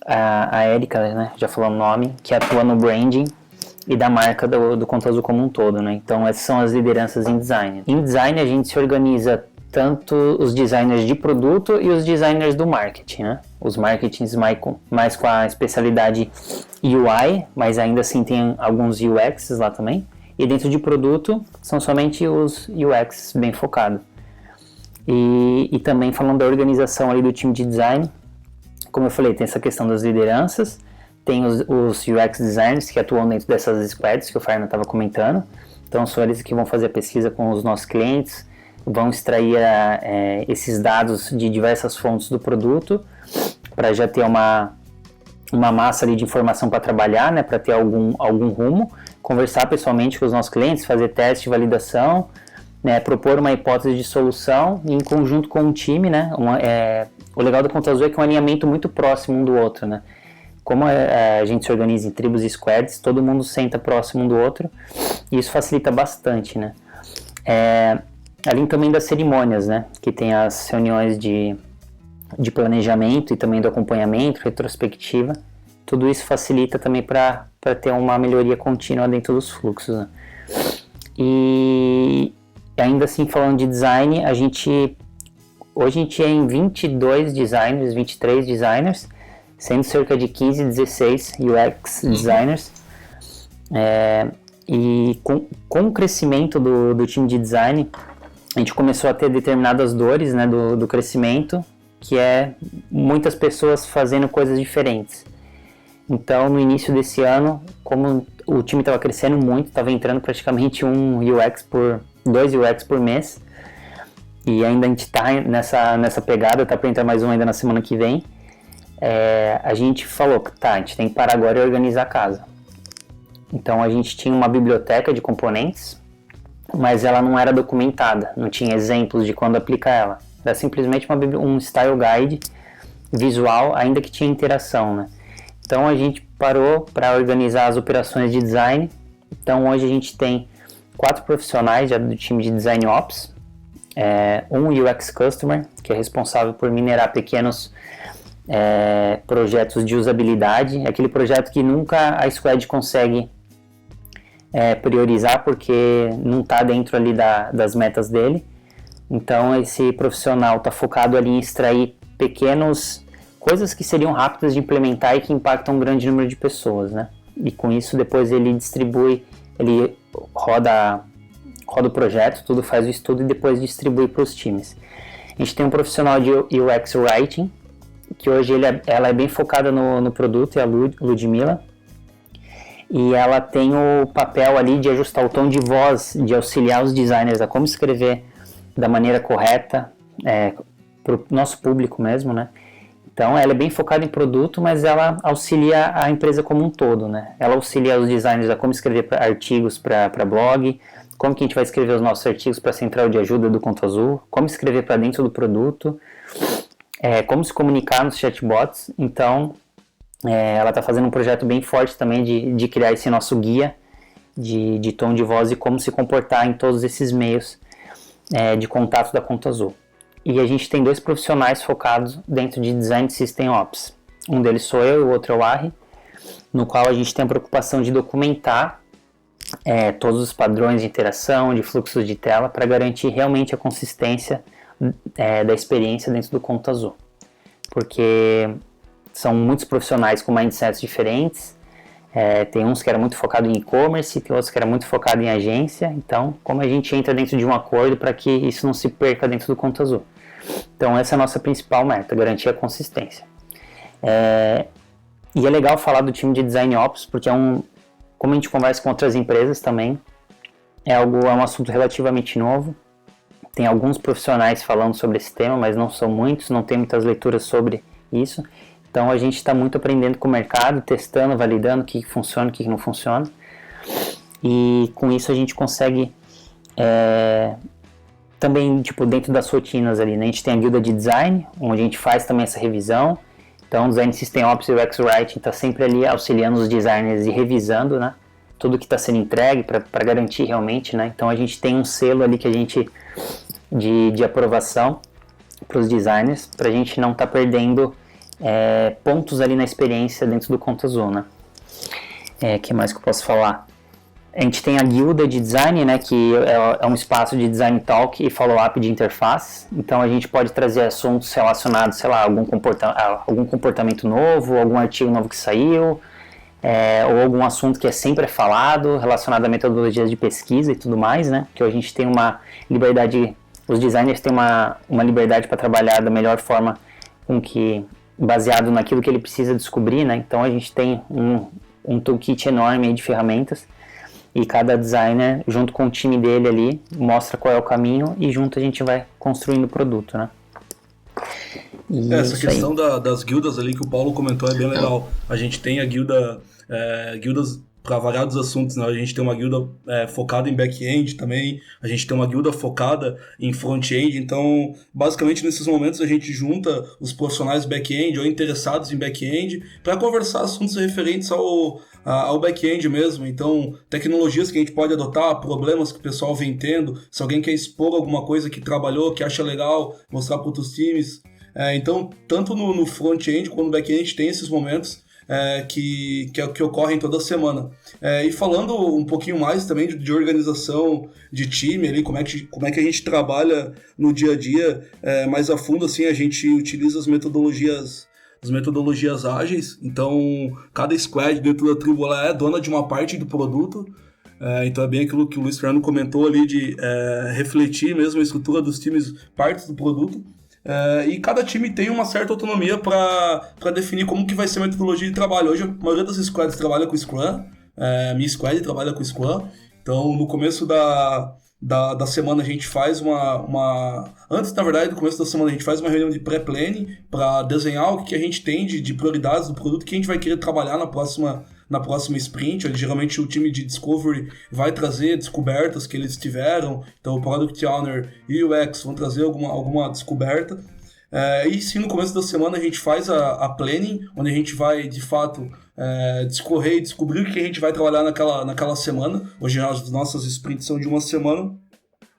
a Erika, né, já falou o nome, que atua no branding e da marca do Conta Azul como um todo, né? Então essas são as lideranças em design. Em design a gente se organiza tanto os designers de produto e os designers do marketing, né? Os marketings mais com a especialidade UI, mas ainda assim tem alguns UXs lá também. E dentro de produto, são somente os UX bem focados. E também falando da organização ali do time de design, como eu falei, tem essa questão das lideranças, tem os UX designers que atuam dentro dessas squads que o Farna estava comentando. Então são eles que vão fazer a pesquisa com os nossos clientes, vão extrair esses dados de diversas fontes do produto, para já ter uma massa ali de informação para trabalhar, né, para ter algum rumo, conversar pessoalmente com os nossos clientes, fazer teste de validação, né, propor uma hipótese de solução em conjunto com o time, né. O legal do Conta Azul é que é um alinhamento muito próximo um do outro, né. Como a gente se organiza em tribos e squads, todo mundo senta próximo um do outro, e isso facilita bastante, né. Além também das cerimônias, né, que tem as reuniões de de planejamento e também do acompanhamento, retrospectiva. Tudo isso facilita também para ter uma melhoria contínua dentro dos fluxos, né? E ainda assim, falando de design, hoje a gente é em 22 designers, 23 designers, sendo cerca de 15, 16 UX designers. E com o crescimento do time de design, a gente começou a ter determinadas dores, né, do crescimento, que é muitas pessoas fazendo coisas diferentes. Então, no início desse ano, como o time estava crescendo muito, estava entrando praticamente dois UX por mês, e ainda a gente está nessa pegada, tá para entrar mais um ainda na semana que vem, a gente falou que a gente tem que parar agora e organizar a casa. Então, a gente tinha uma biblioteca de componentes, mas ela não era documentada, não tinha exemplos de quando aplicar ela. Era simplesmente um style guide visual, ainda que tinha interação, né? Então a gente parou para organizar as operações de design. Então hoje a gente tem 4 profissionais do time de Design Ops, um UX Customer, que é responsável por minerar pequenos projetos de usabilidade, aquele projeto que nunca a Squad consegue priorizar porque não está dentro ali das metas dele. Então esse profissional está focado ali em extrair pequenas coisas que seriam rápidas de implementar e que impactam um grande número de pessoas, né? E com isso depois ele distribui, ele roda o projeto, tudo, faz o estudo e depois distribui para os times. A gente tem um profissional de UX Writing, que hoje ela é bem focada no produto, é a Ludmilla, e ela tem o papel ali de ajustar o tom de voz, de auxiliar os designers a como escrever da maneira correta, para o nosso público mesmo, né? Então ela é bem focada em produto, mas ela auxilia a empresa como um todo, né? Ela auxilia os designers a como escrever artigos para blog, como que a gente vai escrever os nossos artigos para a central de ajuda do Conta Azul, como escrever para dentro do produto, como se comunicar nos chatbots. Então ela está fazendo um projeto bem forte também de criar esse nosso guia de tom de voz e como se comportar em todos esses meios de contato da Conta Azul. E a gente tem 2 profissionais focados dentro de Design System Ops. Um deles sou eu e o outro é o Arri, no qual a gente tem a preocupação de documentar todos os padrões de interação, de fluxos de tela, para garantir realmente a consistência da experiência dentro do Conta Azul. Porque são muitos profissionais com mindsets diferentes, tem uns que era muito focado em e-commerce, tem outros que era muito focado em agência. Então, como a gente entra dentro de um acordo para que isso não se perca dentro do Conta Azul? Então, essa é a nossa principal meta, garantir a consistência. E é legal falar do time de Design Ops, porque como a gente conversa com outras empresas também, é um assunto relativamente novo. Tem alguns profissionais falando sobre esse tema, mas não são muitos, não tem muitas leituras sobre isso. Então a gente está muito aprendendo com o mercado, testando, validando o que funciona, o que não funciona. E com isso a gente consegue também, dentro das rotinas ali, né? A gente tem a guilda de design, onde a gente faz também essa revisão. Então o Design System Ops e o UX Writing está sempre ali auxiliando os designers e revisando, né? Tudo que está sendo entregue para garantir realmente, né? Então a gente tem um selo ali que a gente de aprovação para os designers, para a gente não estar perdendo pontos ali na experiência dentro do Conta Azul, né? Que mais que eu posso falar? A gente tem a guilda de design, né, que é um espaço de design talk e follow-up de interface. Então a gente pode trazer assuntos relacionados, sei lá, algum comportamento novo, algum artigo novo que saiu, ou algum assunto que sempre falado, relacionado a metodologias de pesquisa e tudo mais, né? Que a gente tem uma liberdade, os designers têm uma liberdade para trabalhar da melhor forma baseado naquilo que ele precisa descobrir, né? Então a gente tem um toolkit enorme de ferramentas e cada designer, junto com o time dele ali, mostra qual é o caminho e junto a gente vai construindo o produto, né? E essa questão das guildas ali que o Paulo comentou é bem legal. A gente tem a guildas para variados assuntos, né? A gente tem uma guilda focada em back-end também, a gente tem uma guilda focada em front-end. Então, basicamente, nesses momentos a gente junta os profissionais back-end ou interessados em back-end para conversar assuntos referentes ao back-end mesmo. Então, tecnologias que a gente pode adotar, problemas que o pessoal vem tendo, se alguém quer expor alguma coisa que trabalhou, que acha legal, mostrar para outros times. Então, tanto no front-end quanto no back-end tem esses momentos que ocorrem toda semana. E falando um pouquinho mais também de organização de time, ali, como é que a gente trabalha no dia a dia, mais a fundo, assim, a gente utiliza as metodologias ágeis. Então, cada squad dentro da tribo ela é dona de uma parte do produto. Então é bem aquilo que o Luiz Fernando comentou ali de refletir mesmo a estrutura dos times, partes do produto. E cada time tem uma certa autonomia para definir como que vai ser a metodologia de trabalho. Hoje a maioria das squads trabalha com Scrum, a minha squad trabalha com Scrum. Então no começo da semana a gente faz antes, na verdade, do começo da semana a gente faz uma reunião de pré-planning para desenhar o que a gente tem de prioridades do produto que a gente vai querer trabalhar na próxima sprint, onde geralmente o time de Discovery vai trazer descobertas que eles tiveram, então o Product Owner e o UX vão trazer alguma descoberta. E sim, no começo da semana a gente faz a planning, onde a gente vai, de fato, discorrer e descobrir o que a gente vai trabalhar naquela semana. Hoje as nossas sprints são de uma semana.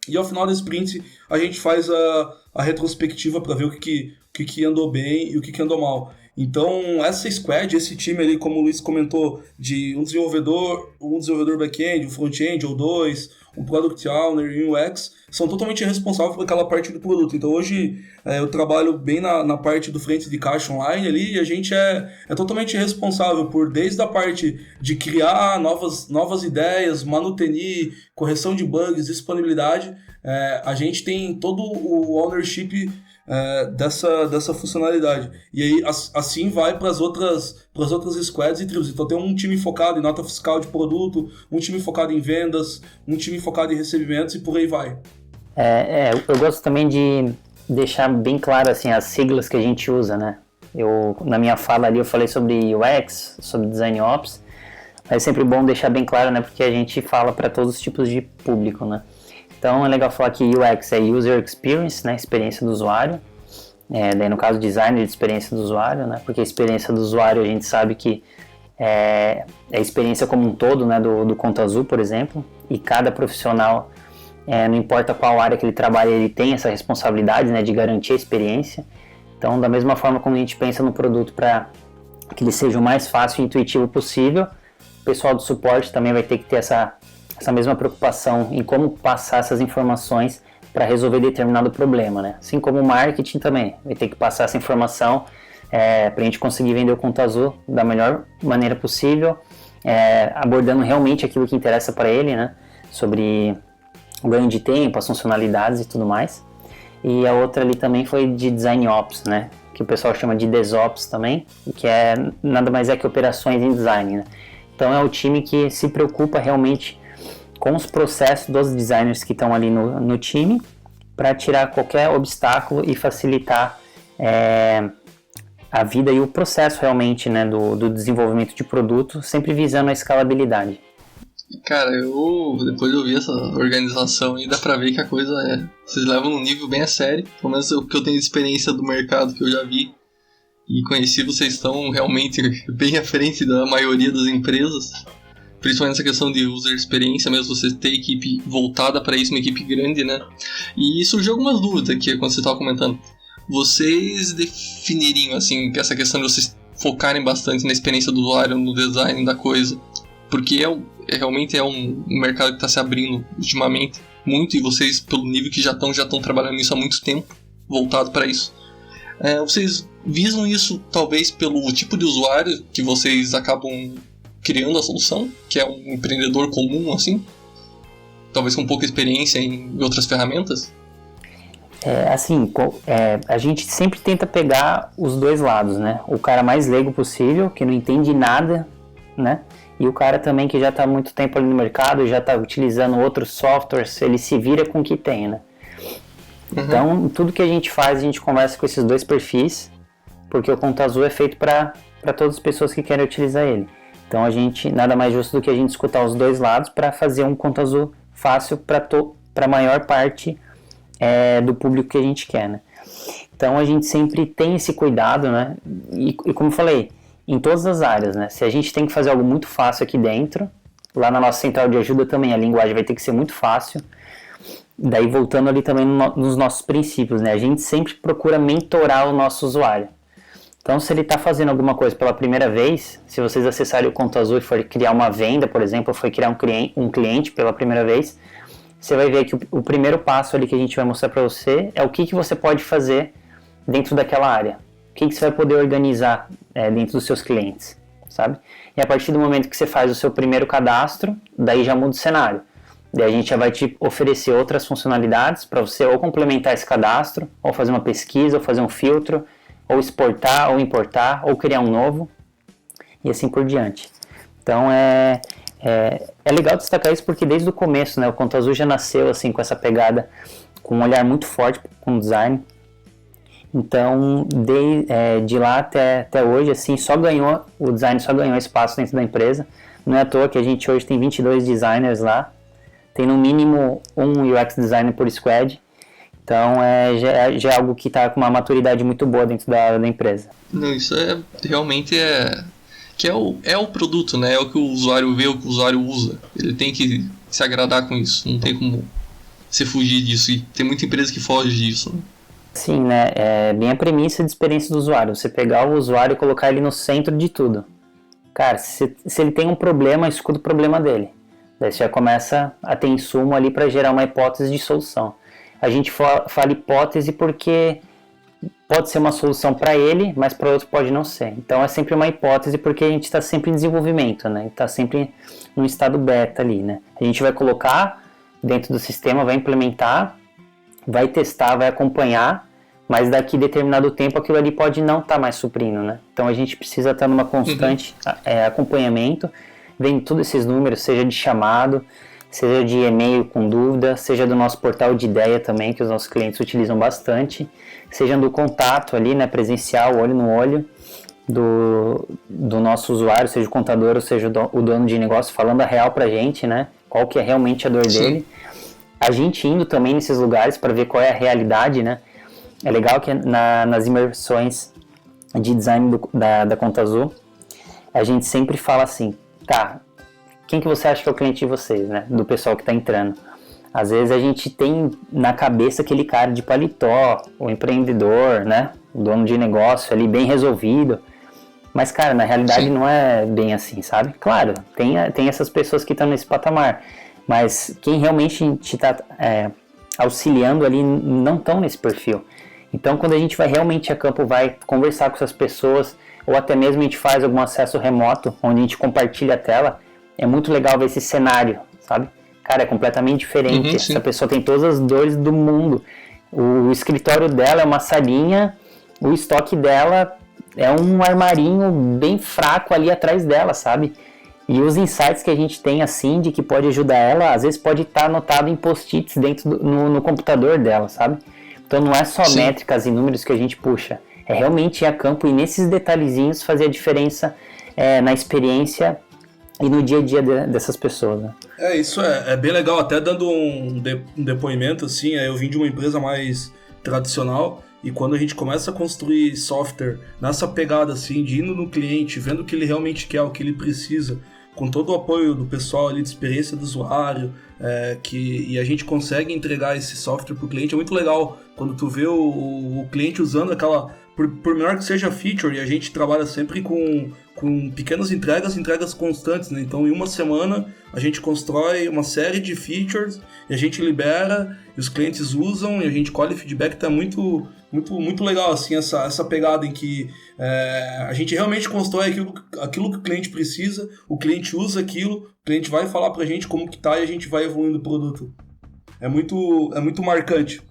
E ao final da sprint a gente faz a retrospectiva para ver o que andou bem e o que andou mal. Então, essa squad, esse time ali, como o Luiz comentou, de um desenvolvedor back-end, um front-end ou dois, um product owner e um UX, são totalmente responsáveis por aquela parte do produto. Então, hoje, eu trabalho bem na parte do frente de caixa online ali, e a gente é totalmente responsável por, desde a parte de criar novas ideias, manutenir, correção de bugs, disponibilidade. A gente tem todo o ownership dessa funcionalidade. E aí, assim vai para as outras squads e tribos. Então tem um time focado em nota fiscal de produto, um time focado em vendas, um time focado em recebimentos e por aí vai. Eu gosto também de deixar bem claro assim, as siglas que a gente usa, né? Na minha fala ali eu falei sobre UX, sobre Design Ops. É sempre bom deixar bem claro, né? Porque a gente fala para todos os tipos de público, né? Então é legal falar que UX é User Experience, né? Experiência do usuário. Daí no caso design de experiência do usuário, né? Porque a experiência do usuário a gente sabe que é a experiência como um todo, né? Do Conta Azul, por exemplo. E cada profissional, não importa qual área que ele trabalha, ele tem essa responsabilidade, né? De garantir a experiência. Então, da mesma forma como a gente pensa no produto para que ele seja o mais fácil e intuitivo possível, o pessoal do suporte também vai ter que ter essa mesma preocupação em como passar essas informações para resolver determinado problema, né? Assim como o marketing também vai ter que passar essa informação para a gente conseguir vender o Conta Azul da melhor maneira possível, abordando realmente aquilo que interessa para ele, né? Sobre o ganho de tempo, as funcionalidades e tudo mais. E a outra ali também foi de Design Ops, né? Que o pessoal chama de DevOps também, que nada mais é que operações em design, né? Então é o time que se preocupa realmente com os processos dos designers que estão ali no time para tirar qualquer obstáculo e facilitar a vida e o processo realmente, né, do desenvolvimento de produto, sempre visando a escalabilidade. Cara, depois de ouvir essa organização aí, dá pra ver que a coisa vocês levam num nível bem a sério, pelo menos o que eu tenho de experiência do mercado que eu já vi e conheci, vocês estão realmente bem à frente da maioria das empresas. Principalmente nessa questão de user experiência, mesmo você ter equipe voltada para isso, uma equipe grande, né? E surgiu algumas dúvidas aqui quando você estava comentando. Vocês definiriam, assim, essa questão de vocês focarem bastante na experiência do usuário, no design da coisa, porque realmente é um mercado que está se abrindo ultimamente muito, e vocês, pelo nível que já estão trabalhando nisso há muito tempo, voltado para isso. Vocês visam isso, talvez, pelo tipo de usuário que vocês acabam criando a solução, que é um empreendedor comum, assim, talvez com pouca experiência em outras ferramentas? A gente sempre tenta pegar os dois lados, né? O cara mais leigo possível, que não entende nada, né? E o cara também que já está há muito tempo ali no mercado, já está utilizando outros softwares, ele se vira com o que tem, né? Uhum. Então, tudo que a gente faz, a gente conversa com esses dois perfis, porque o Conta Azul é feito para todas as pessoas que querem utilizar ele. Então a gente, nada mais justo do que a gente escutar os dois lados para fazer um Conta Azul fácil para a maior parte do público que a gente quer, né? Então a gente sempre tem esse cuidado, né? E como eu falei, em todas as áreas, né? Se a gente tem que fazer algo muito fácil aqui dentro, lá na nossa central de ajuda também a linguagem vai ter que ser muito fácil. daí voltando ali também nos nossos princípios, né? A gente sempre procura mentorar o nosso usuário. Então, se ele está fazendo alguma coisa pela primeira vez, se vocês acessarem o Conta Azul e for criar uma venda, por exemplo, ou for criar um cliente pela primeira vez, você vai ver que o primeiro passo ali que a gente vai mostrar para você é o que você pode fazer dentro daquela área. O que você vai poder organizar dentro dos seus clientes, sabe? E a partir do momento que você faz o seu primeiro cadastro, daí já muda o cenário. Daí a gente já vai te oferecer outras funcionalidades para você ou complementar esse cadastro, ou fazer uma pesquisa, ou fazer um filtro, ou exportar, ou importar, ou criar um novo, e assim por diante. Então é legal destacar isso porque desde o começo, né, o Conta Azul já nasceu assim, com essa pegada, com um olhar muito forte com o design. Então, de lá até hoje, assim, o design só ganhou espaço dentro da empresa. Não é à toa que a gente hoje tem 22 designers lá, tem no mínimo um UX designer por squad. Então, já é algo que está com uma maturidade muito boa dentro da empresa. Não, isso realmente que é o produto, né? É o que o usuário vê, o que o usuário usa. Ele tem que se agradar com isso, não tem como você fugir disso. E tem muita empresa que foge disso, né? Sim, né? É bem a premissa de experiência do usuário. Você pegar o usuário e colocar ele no centro de tudo. Cara, se ele tem um problema, escuta o problema dele. Daí você já começa a ter insumo ali para gerar uma hipótese de solução. A gente fala hipótese porque pode ser uma solução para ele, mas para outro pode não ser. Então é sempre uma hipótese porque a gente está sempre em desenvolvimento, né? Está sempre num estado beta ali, né? A gente vai colocar dentro do sistema, vai implementar, vai testar, vai acompanhar, mas daqui a determinado tempo aquilo ali pode não estar mais suprindo, né? Então a gente precisa estar numa constante acompanhamento, vendo todos esses números, seja de chamado, seja de e-mail com dúvida, seja do nosso portal de ideia também, que os nossos clientes utilizam bastante, seja do contato ali, né, presencial, olho no olho, do nosso usuário, seja o contador ou seja o dono de negócio, falando a real pra gente, né, qual que é realmente a dor dele. A gente indo também nesses lugares para ver qual é a realidade, né. É legal que nas imersões de design da Conta Azul, a gente sempre fala assim, tá, quem que você acha que é o cliente de vocês, né? Do pessoal que está entrando. Às vezes a gente tem na cabeça aquele cara de paletó, o empreendedor, né? O dono de negócio ali, bem resolvido. Mas, cara, na realidade não é bem assim, sabe? Claro, tem essas pessoas que estão nesse patamar. Mas quem realmente te está auxiliando ali não estão nesse perfil. Então, quando a gente vai realmente a campo, vai conversar com essas pessoas, ou até mesmo a gente faz algum acesso remoto, onde a gente compartilha a tela, é muito legal ver esse cenário, sabe? Cara, é completamente diferente. Essa pessoa tem todas as dores do mundo. O escritório dela é uma salinha, o estoque dela é um armarinho bem fraco ali atrás dela, sabe? E os insights que a gente tem, assim, de que pode ajudar ela, às vezes pode estar anotado em post-its dentro no computador dela, sabe? Então não é só métricas e números que a gente puxa. É realmente ir a campo e nesses detalhezinhos fazer a diferença na experiência e no dia a dia dessas pessoas, né? Isso é bem legal, até dando um depoimento, assim, eu vim de uma empresa mais tradicional e quando a gente começa a construir software nessa pegada, assim, de indo no cliente, vendo o que ele realmente quer, o que ele precisa, com todo o apoio do pessoal ali de experiência do usuário, e a gente consegue entregar esse software pro cliente, é muito legal quando tu vê o cliente usando aquela, por menor que seja a feature, e a gente trabalha sempre com pequenas entregas constantes, né? Então em uma semana a gente constrói uma série de features e a gente libera, e os clientes usam e a gente colhe feedback. Tá muito legal assim, essa pegada em que a gente realmente constrói aquilo que o cliente precisa, o cliente usa aquilo, o cliente vai falar pra gente como que tá e a gente vai evoluindo o produto. É muito marcante.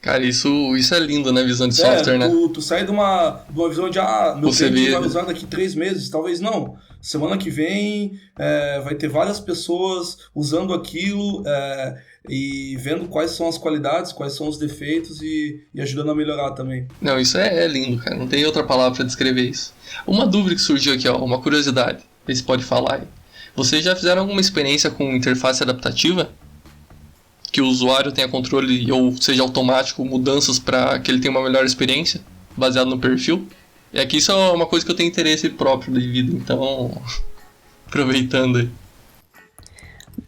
Cara, isso é lindo, né? Visão de software, né? Tu sai de uma visão de, meu cliente vai usar daqui 3 meses, talvez não. Semana que vem vai ter várias pessoas usando aquilo e vendo quais são as qualidades, quais são os defeitos e ajudando a melhorar também. Não, isso é lindo, cara. Não tem outra palavra pra descrever isso. Uma dúvida que surgiu aqui, uma curiosidade. Vê se pode falar aí. Vocês já fizeram alguma experiência com interface adaptativa? Que o usuário tenha controle ou seja automático, mudanças para que ele tenha uma melhor experiência, baseado no perfil. E aqui isso é uma coisa que eu tenho interesse próprio de vida, então aproveitando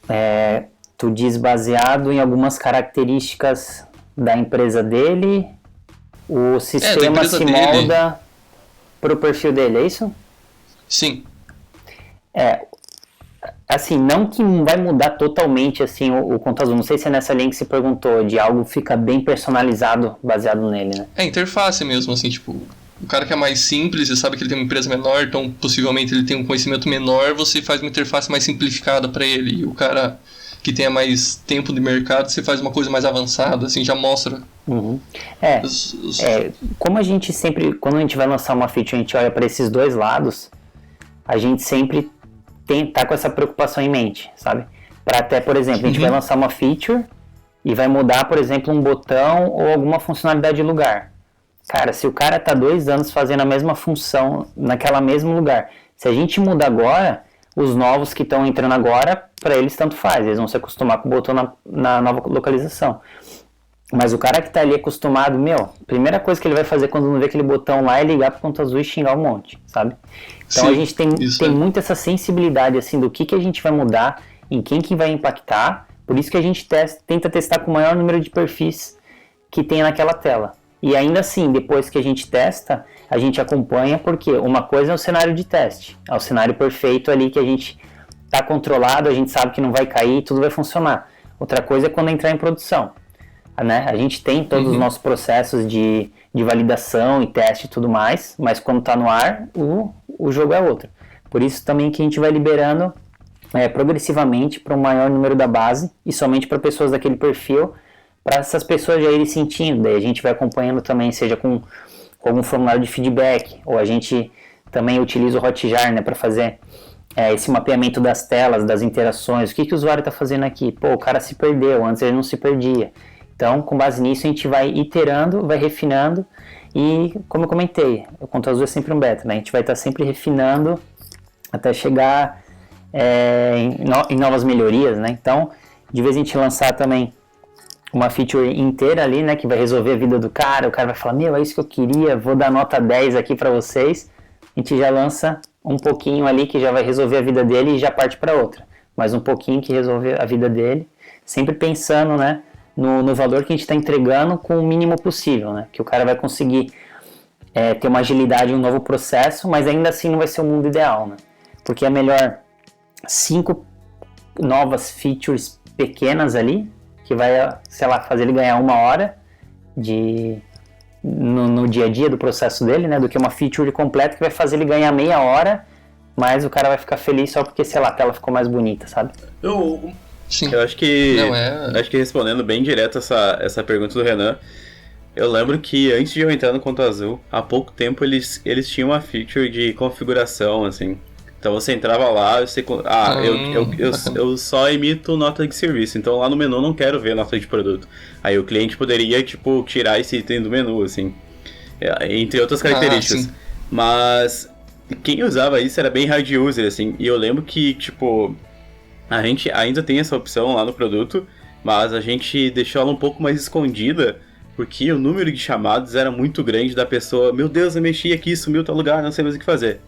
aí. Tu diz baseado em algumas características da empresa dele, o sistema se molda pro perfil dele, é isso? Sim. Assim, não que vai mudar totalmente assim o Conta Azul. Não sei se é nessa linha que se perguntou, de algo fica bem personalizado baseado nele, né? É interface mesmo, assim, tipo, o cara que é mais simples, você sabe que ele tem uma empresa menor, então possivelmente ele tem um conhecimento menor, você faz uma interface mais simplificada para ele. E o cara que tenha mais tempo de mercado, você faz uma coisa mais avançada, assim, já mostra. Uhum. Como a gente sempre, quando a gente vai lançar uma feature, a gente olha para esses dois lados, a gente sempre tá com essa preocupação em mente, sabe? Para até, por exemplo, a gente vai lançar uma feature e vai mudar, por exemplo, um botão ou alguma funcionalidade de lugar. Cara, se o cara tá 2 anos fazendo a mesma função naquela mesmo lugar, se a gente mudar agora, os novos que estão entrando agora, para eles tanto faz, eles vão se acostumar com o botão na nova localização. Mas o cara que tá ali acostumado, primeira coisa que ele vai fazer quando não vê aquele botão lá é ligar pro Conta Azul e xingar um monte, sabe? Então a gente tem muito essa sensibilidade, assim, do que a gente vai mudar, em quem que vai impactar, por isso que a gente tenta testar com o maior número de perfis que tem naquela tela. E ainda assim, depois que a gente testa, a gente acompanha, porque uma coisa é o cenário de teste, é o cenário perfeito ali que a gente tá controlado, a gente sabe que não vai cair, tudo vai funcionar. Outra coisa é quando entrar em produção. Né? A gente tem todos os nossos processos de validação e teste e tudo mais, mas quando está no ar, o jogo é outro. Por isso também que a gente vai liberando progressivamente para um maior número da base e somente para pessoas daquele perfil, para essas pessoas já irem sentindo. Daí a gente vai acompanhando também, seja com algum formulário de feedback, ou a gente também utiliza o Hotjar, né, para fazer esse mapeamento das telas, das interações, o que o usuário está fazendo aqui? Pô, o cara se perdeu, antes ele não se perdia. Então, com base nisso, a gente vai iterando, vai refinando e, como eu comentei, o Conta Azul é sempre um beta, né? A gente vai estar sempre refinando até chegar em novas melhorias, né? Então, de vez em a gente lançar também uma feature inteira ali, né? Que vai resolver a vida do cara, o cara vai falar, é isso que eu queria, vou dar nota 10 aqui para vocês. A gente já lança um pouquinho ali que já vai resolver a vida dele e já parte para outra. Mas um pouquinho que resolve a vida dele, sempre pensando, né? No valor que a gente está entregando com o mínimo possível, né? Que o cara vai conseguir ter uma agilidade, um novo processo, mas ainda assim não vai ser o mundo ideal, né? Porque é melhor 5 novas features pequenas ali, que vai, sei lá, fazer ele ganhar 1 hora no dia a dia do processo dele, né? Do que uma feature completa que vai fazer ele ganhar meia hora, mas o cara vai ficar feliz só porque, sei lá, a tela ficou mais bonita, sabe? Sim. Eu acho que respondendo bem direto essa pergunta do Renan, eu lembro que antes de eu entrar no Conta Azul, há pouco tempo eles tinham uma feature de configuração, assim. Então você entrava lá, eu só emito nota de serviço, então lá no menu eu não quero ver nota de produto. Aí o cliente poderia, tipo, tirar esse item do menu, assim, entre outras características. Mas quem usava isso era bem hard user, assim, e eu lembro que, tipo, a gente ainda tem essa opção lá no produto, mas a gente deixou ela um pouco mais escondida, porque o número de chamados era muito grande da pessoa, meu Deus, eu mexi aqui, sumiu tal lugar, não sei mais o que fazer.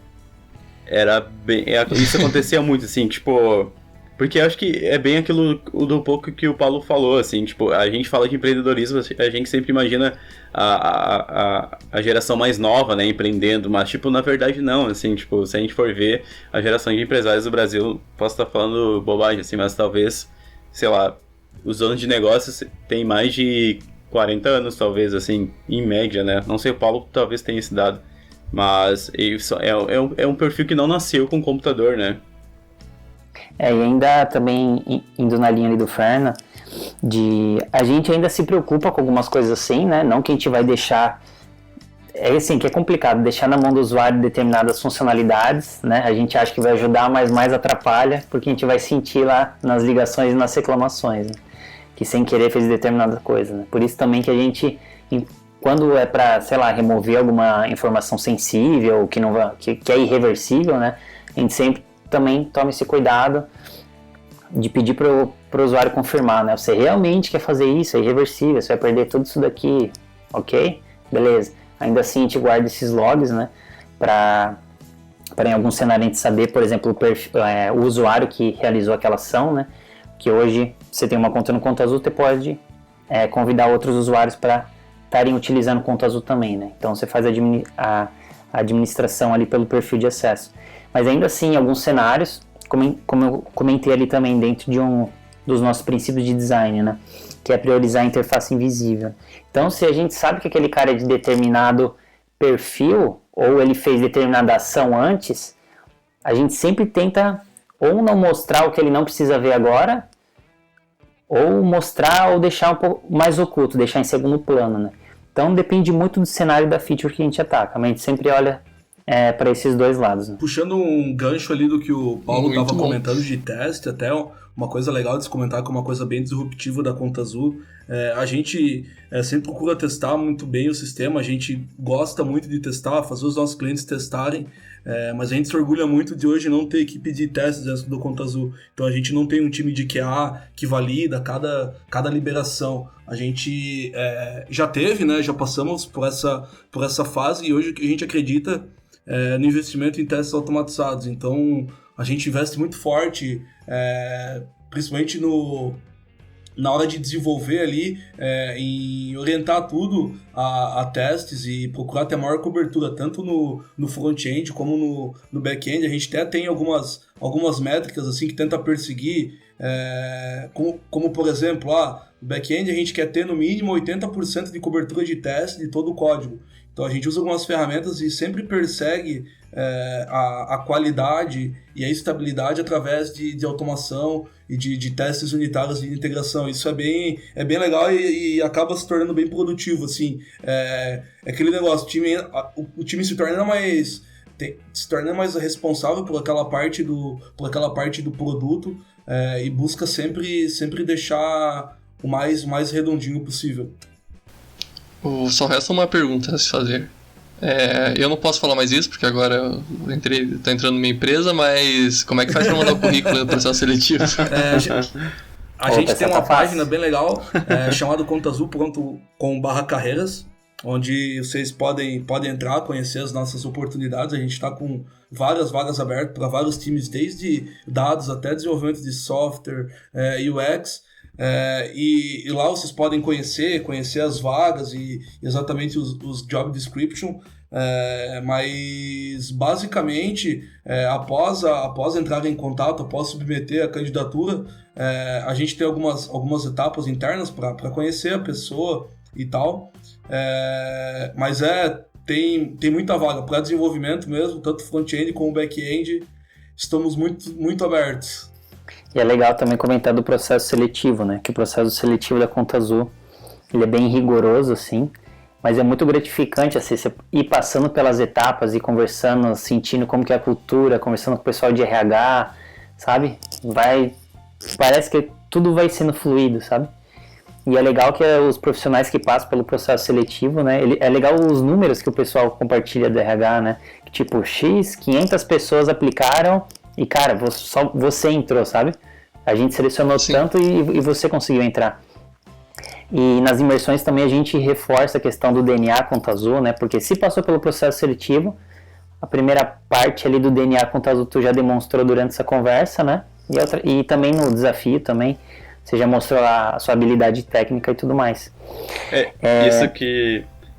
Isso acontecia muito, assim, tipo, porque eu acho que é bem aquilo do pouco que o Paulo falou, assim, tipo, a gente fala de empreendedorismo, a gente sempre imagina a geração mais nova, né, empreendendo, mas, tipo, na verdade não, assim, tipo, se a gente for ver a geração de empresários do Brasil, posso estar falando bobagem, assim, mas talvez, sei lá, os donos de negócios têm mais de 40 anos, talvez, assim, em média, né, não sei, o Paulo talvez tenha esse dado, mas é um perfil que não nasceu com computador, né. E ainda também indo na linha ali do Ferna, a gente ainda se preocupa com algumas coisas assim, né? Não que a gente vai deixar, assim, que é complicado, deixar na mão do usuário determinadas funcionalidades, né? A gente acha que vai ajudar, mas mais atrapalha, porque a gente vai sentir lá nas ligações e nas reclamações, né? Que sem querer fez determinada coisa, né? Por isso também que a gente, quando é para, sei lá, remover alguma informação sensível, que é irreversível, né? A gente sempre também toma esse cuidado de pedir para o usuário confirmar, né? Você realmente quer fazer isso, é irreversível, você vai perder tudo isso daqui, ok? Beleza. Ainda assim a gente guarda esses logs, né? Para em algum cenário a gente saber, por exemplo, o usuário que realizou aquela ação, né? Que hoje você tem uma conta no Conta Azul, você pode convidar outros usuários para estarem utilizando o Conta Azul também, né? Então você faz a administração ali pelo perfil de acesso. Mas ainda assim, em alguns cenários, como eu comentei ali também dentro de dos nossos princípios de design, né? Que é priorizar a interface invisível. Então, se a gente sabe que aquele cara é de determinado perfil, ou ele fez determinada ação antes, a gente sempre tenta ou não mostrar o que ele não precisa ver agora, ou mostrar ou deixar um pouco mais oculto, deixar em segundo plano, né? Então depende muito do cenário da feature que a gente ataca, mas a gente sempre olha para esses dois lados, né? Puxando um gancho ali do que o Paulo estava bom. comentando de teste, até uma coisa legal de se comentar, que é uma coisa bem disruptiva da Conta Azul. A gente sempre procura testar muito bem o sistema, a gente gosta muito de testar, fazer os nossos clientes testarem, mas a gente se orgulha muito de hoje não ter equipe de testes dentro do Conta Azul. Então a gente não tem um time de QA que valida cada liberação. A gente já teve, né, já passamos por essa fase, e hoje a gente acredita no investimento em testes automatizados. Então a gente investe muito forte, principalmente na hora de desenvolver ali, em orientar tudo a testes e procurar ter maior cobertura, tanto no front-end como no back-end. A gente até tem algumas métricas assim, que tenta perseguir, como por exemplo, no back-end a gente quer ter no mínimo 80% de cobertura de teste de todo o código. Então a gente usa algumas ferramentas e sempre persegue a qualidade e a estabilidade através de automação e de testes unitários de integração. Isso é bem legal e acaba se tornando bem produtivo, assim. É aquele negócio, o time se torna mais responsável por aquela parte do produto, e busca sempre deixar o mais redondinho possível. Só resta uma pergunta a se fazer. Eu não posso falar mais isso, porque agora eu tô entrando numa empresa, mas como é que faz para mandar o currículo no processo seletivo? A gente tem uma página bem legal, chamada contaazul.com/carreiras, onde vocês podem entrar, conhecer as nossas oportunidades. A gente está com várias vagas abertas para vários times, desde dados até desenvolvimento de software, UX. E lá vocês podem conhecer as vagas e exatamente os job description, mas basicamente após entrar em contato, após submeter a candidatura, a gente tem algumas etapas internas para conhecer a pessoa e tal, mas tem muita vaga para desenvolvimento mesmo, tanto front-end como back-end. Estamos muito, muito abertos. E é legal também comentar do processo seletivo, né? Que o processo seletivo da Conta Azul, ele é bem rigoroso, assim, mas é muito gratificante, assim, você ir passando pelas etapas e conversando, sentindo como que é a cultura, conversando com o pessoal de RH, sabe? Parece que tudo vai sendo fluido, sabe? E é legal que os profissionais que passam pelo processo seletivo, né? É legal os números que o pessoal compartilha do RH, né? Que, tipo, 500 pessoas aplicaram e, cara, só você entrou, sabe? A gente selecionou tanto e você conseguiu entrar. E nas imersões também a gente reforça a questão do DNA Conta Azul, né? Porque se passou pelo processo seletivo, a primeira parte ali do DNA Conta Azul tu já demonstrou durante essa conversa, né? E também no desafio também, você já mostrou a sua habilidade técnica e tudo mais.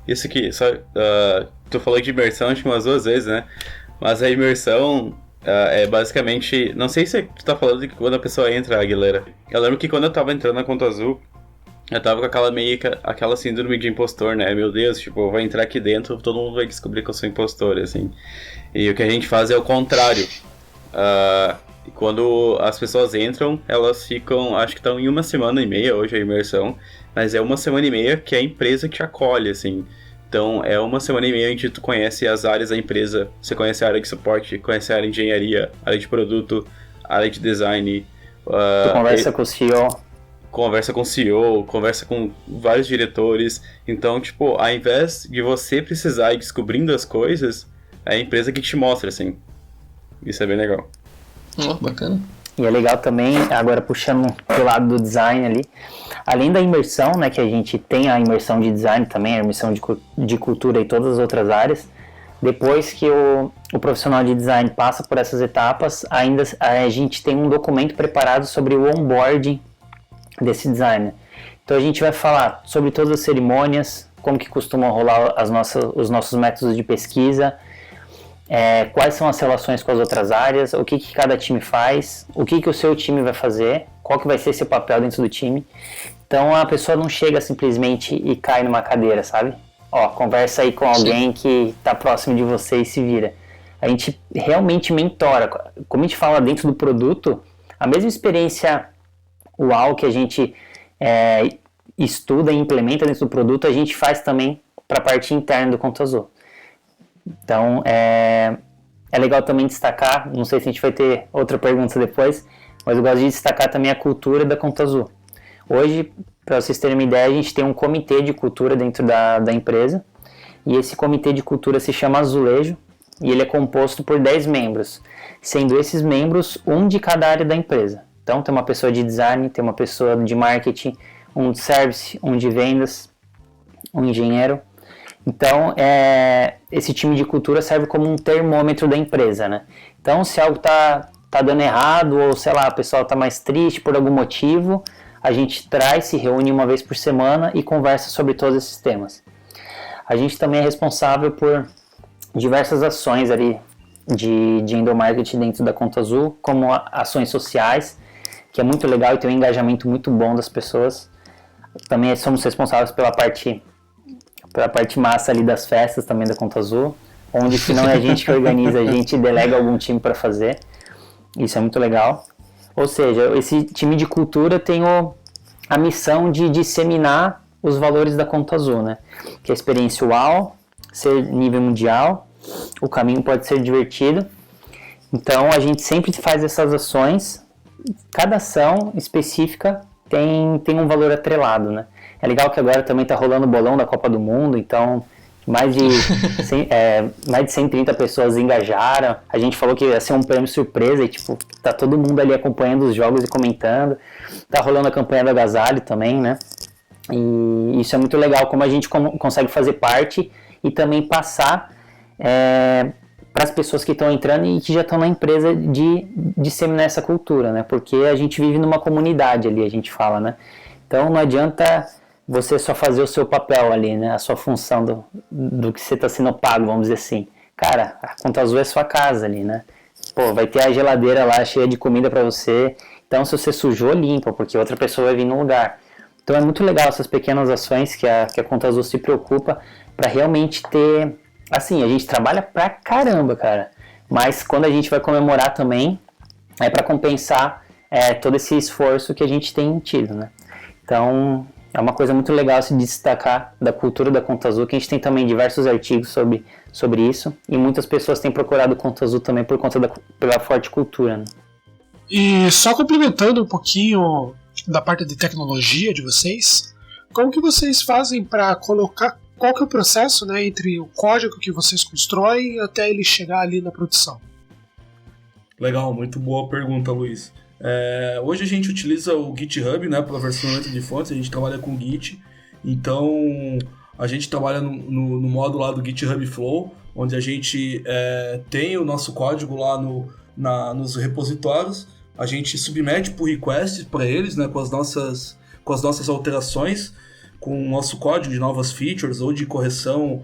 Isso aqui, só, tu falou de imersão acho que umas 2 vezes, né? Mas a imersão é basicamente, não sei se tu tá falando de quando a pessoa entra, Aguilera. Eu lembro que quando eu tava entrando na Conta Azul, eu tava com aquela síndrome de impostor, né? Meu Deus, tipo, eu vou entrar aqui dentro, todo mundo vai descobrir que eu sou impostor, assim. E o que a gente faz é o contrário. Quando as pessoas entram, elas ficam, acho que estão em 1 semana e meia hoje a imersão, mas é 1 semana e meia que a empresa te acolhe, assim. Então é 1 semana e meia onde tu conhece as áreas da empresa, você conhece a área de suporte, conhece a área de engenharia, área de produto, área de design. Tu conversa com o CEO. Conversa com o CEO, conversa com vários diretores. Então, tipo, ao invés de você precisar ir descobrindo as coisas, é a empresa que te mostra, assim. Isso é bem legal. Bacana. E é legal também, agora puxando pro lado do design ali, além da imersão, né, que a gente tem a imersão de design também, a imersão de cultura e todas as outras áreas, Depois que o profissional de design passa por essas etapas, ainda a gente tem um documento preparado sobre o onboarding desse designer. Então a gente vai falar sobre todas as cerimônias, como que costumam rolar os nossos métodos de pesquisa, quais são as relações com as outras áreas, o que cada time faz, o que o seu time vai fazer, qual que vai ser seu papel dentro do time. Então a pessoa não chega simplesmente e cai numa cadeira, sabe? Conversa aí com alguém que está próximo de você e se vira. A gente realmente mentora. Como a gente fala dentro do produto, a mesma experiência UAU que a gente estuda e implementa dentro do produto, a gente faz também para a parte interna do Conta Azul. Então, é legal também destacar, não sei se a gente vai ter outra pergunta depois, mas eu gosto de destacar também a cultura da Conta Azul. Hoje, para vocês terem uma ideia, a gente tem um comitê de cultura dentro da empresa, e esse comitê de cultura se chama Azulejo, e ele é composto por 10 membros, sendo esses membros um de cada área da empresa. Então, tem uma pessoa de design, tem uma pessoa de marketing, um de service, um de vendas, um engenheiro. Então, esse time de cultura serve como um termômetro da empresa, né? Então, se algo tá dando errado, ou sei lá, o pessoal tá mais triste por algum motivo, a gente se reúne uma vez por semana e conversa sobre todos esses temas. A gente também é responsável por diversas ações ali de endomarketing dentro da Conta Azul, como ações sociais, que é muito legal e tem um engajamento muito bom das pessoas. Também somos responsáveis pela parte massa ali das festas também da Conta Azul, onde se não é a gente que organiza, a gente delega algum time para fazer. Isso é muito legal. Ou seja, esse time de cultura tem a missão de disseminar os valores da Conta Azul, né? Que é a experiência UAU, ser nível mundial, o caminho pode ser divertido. Então a gente sempre faz essas ações, cada ação específica tem um valor atrelado, né? É legal que agora também está rolando o bolão da Copa do Mundo, então mais de 130 pessoas engajaram. A gente falou que ia ser um prêmio surpresa e tipo, tá todo mundo ali acompanhando os jogos e comentando. Tá rolando a campanha do agasalho também, né? E isso é muito legal, como a gente consegue fazer parte e também passar para as pessoas que estão entrando e que já estão na empresa de disseminar essa cultura, né? Porque a gente vive numa comunidade ali, a gente fala, né? Então não adianta você só fazer o seu papel ali, né? A sua função do que você está sendo pago, vamos dizer assim. Cara, a Conta Azul é sua casa ali, né? Pô, vai ter a geladeira lá cheia de comida para você. Então, se você sujou, limpa, porque outra pessoa vai vir no lugar. Então, é muito legal essas pequenas ações que a Conta Azul se preocupa para realmente ter... Assim, a gente trabalha pra caramba, cara. Mas quando a gente vai comemorar também, é para compensar todo esse esforço que a gente tem tido, né? Então... é uma coisa muito legal se destacar da cultura da Conta Azul, que a gente tem também diversos artigos sobre isso, e muitas pessoas têm procurado Conta Azul também por conta pela forte cultura, né? E só complementando um pouquinho da parte de tecnologia de vocês, como que vocês fazem para colocar, qual que é o processo, né, entre o código que vocês constroem até ele chegar ali na produção? Legal, muito boa pergunta, Luiz. Hoje a gente utiliza o GitHub, né, para versionamento de fontes, a gente trabalha com Git, então a gente trabalha no modo lá do GitHub Flow, onde a gente tem o nosso código lá nos repositórios, a gente submete por request para eles, né, com as nossas alterações, com o nosso código de novas features ou de correção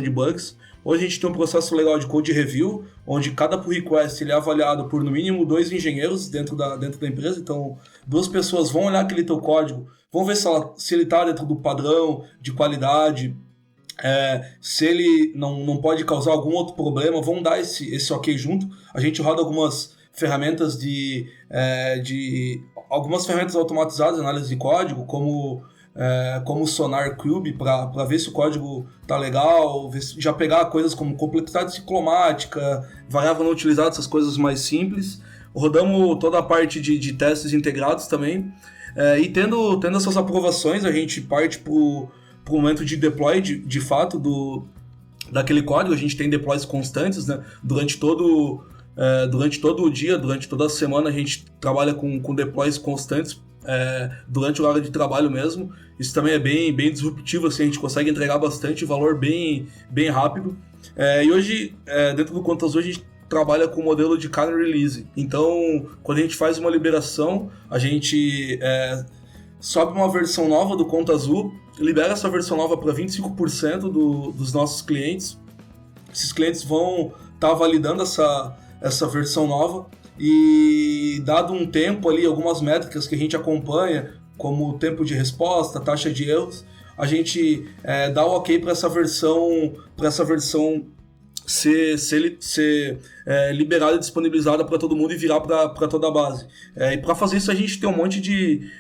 de bugs. Hoje a gente tem um processo legal de code review, onde cada pull request ele é avaliado por no mínimo 2 engenheiros dentro da empresa. Então, 2 pessoas vão olhar aquele teu código, vão ver se ele está dentro do padrão de qualidade, se ele não pode causar algum outro problema, vão dar esse ok junto. A gente roda algumas ferramentas algumas ferramentas automatizadas de análise de código, como o Sonar Cube, para ver se o código tá legal, já pegar coisas como complexidade ciclomática, variável não utilizada, essas coisas mais simples. Rodamos toda a parte de testes integrados também, e tendo essas aprovações, a gente parte pro momento de deploy de fato daquele código. A gente tem deploys constantes, né? Durante todo o dia, durante toda a semana, a gente trabalha com deploys constantes durante o horário de trabalho mesmo. Isso também é bem disruptivo, assim, a gente consegue entregar bastante valor bem rápido. E hoje, dentro do Conta Azul, a gente trabalha com o modelo de cada release. Então, quando a gente faz uma liberação, a gente sobe uma versão nova do Conta Azul, libera essa versão nova para 25% dos nossos clientes. Esses clientes vão estar validando essa versão nova e, dado um tempo ali, algumas métricas que a gente acompanha, como o tempo de resposta, taxa de erros, a gente dá o ok para essa versão ser liberada e disponibilizada para todo mundo e virar para toda a base. E para fazer isso a gente tem um monte de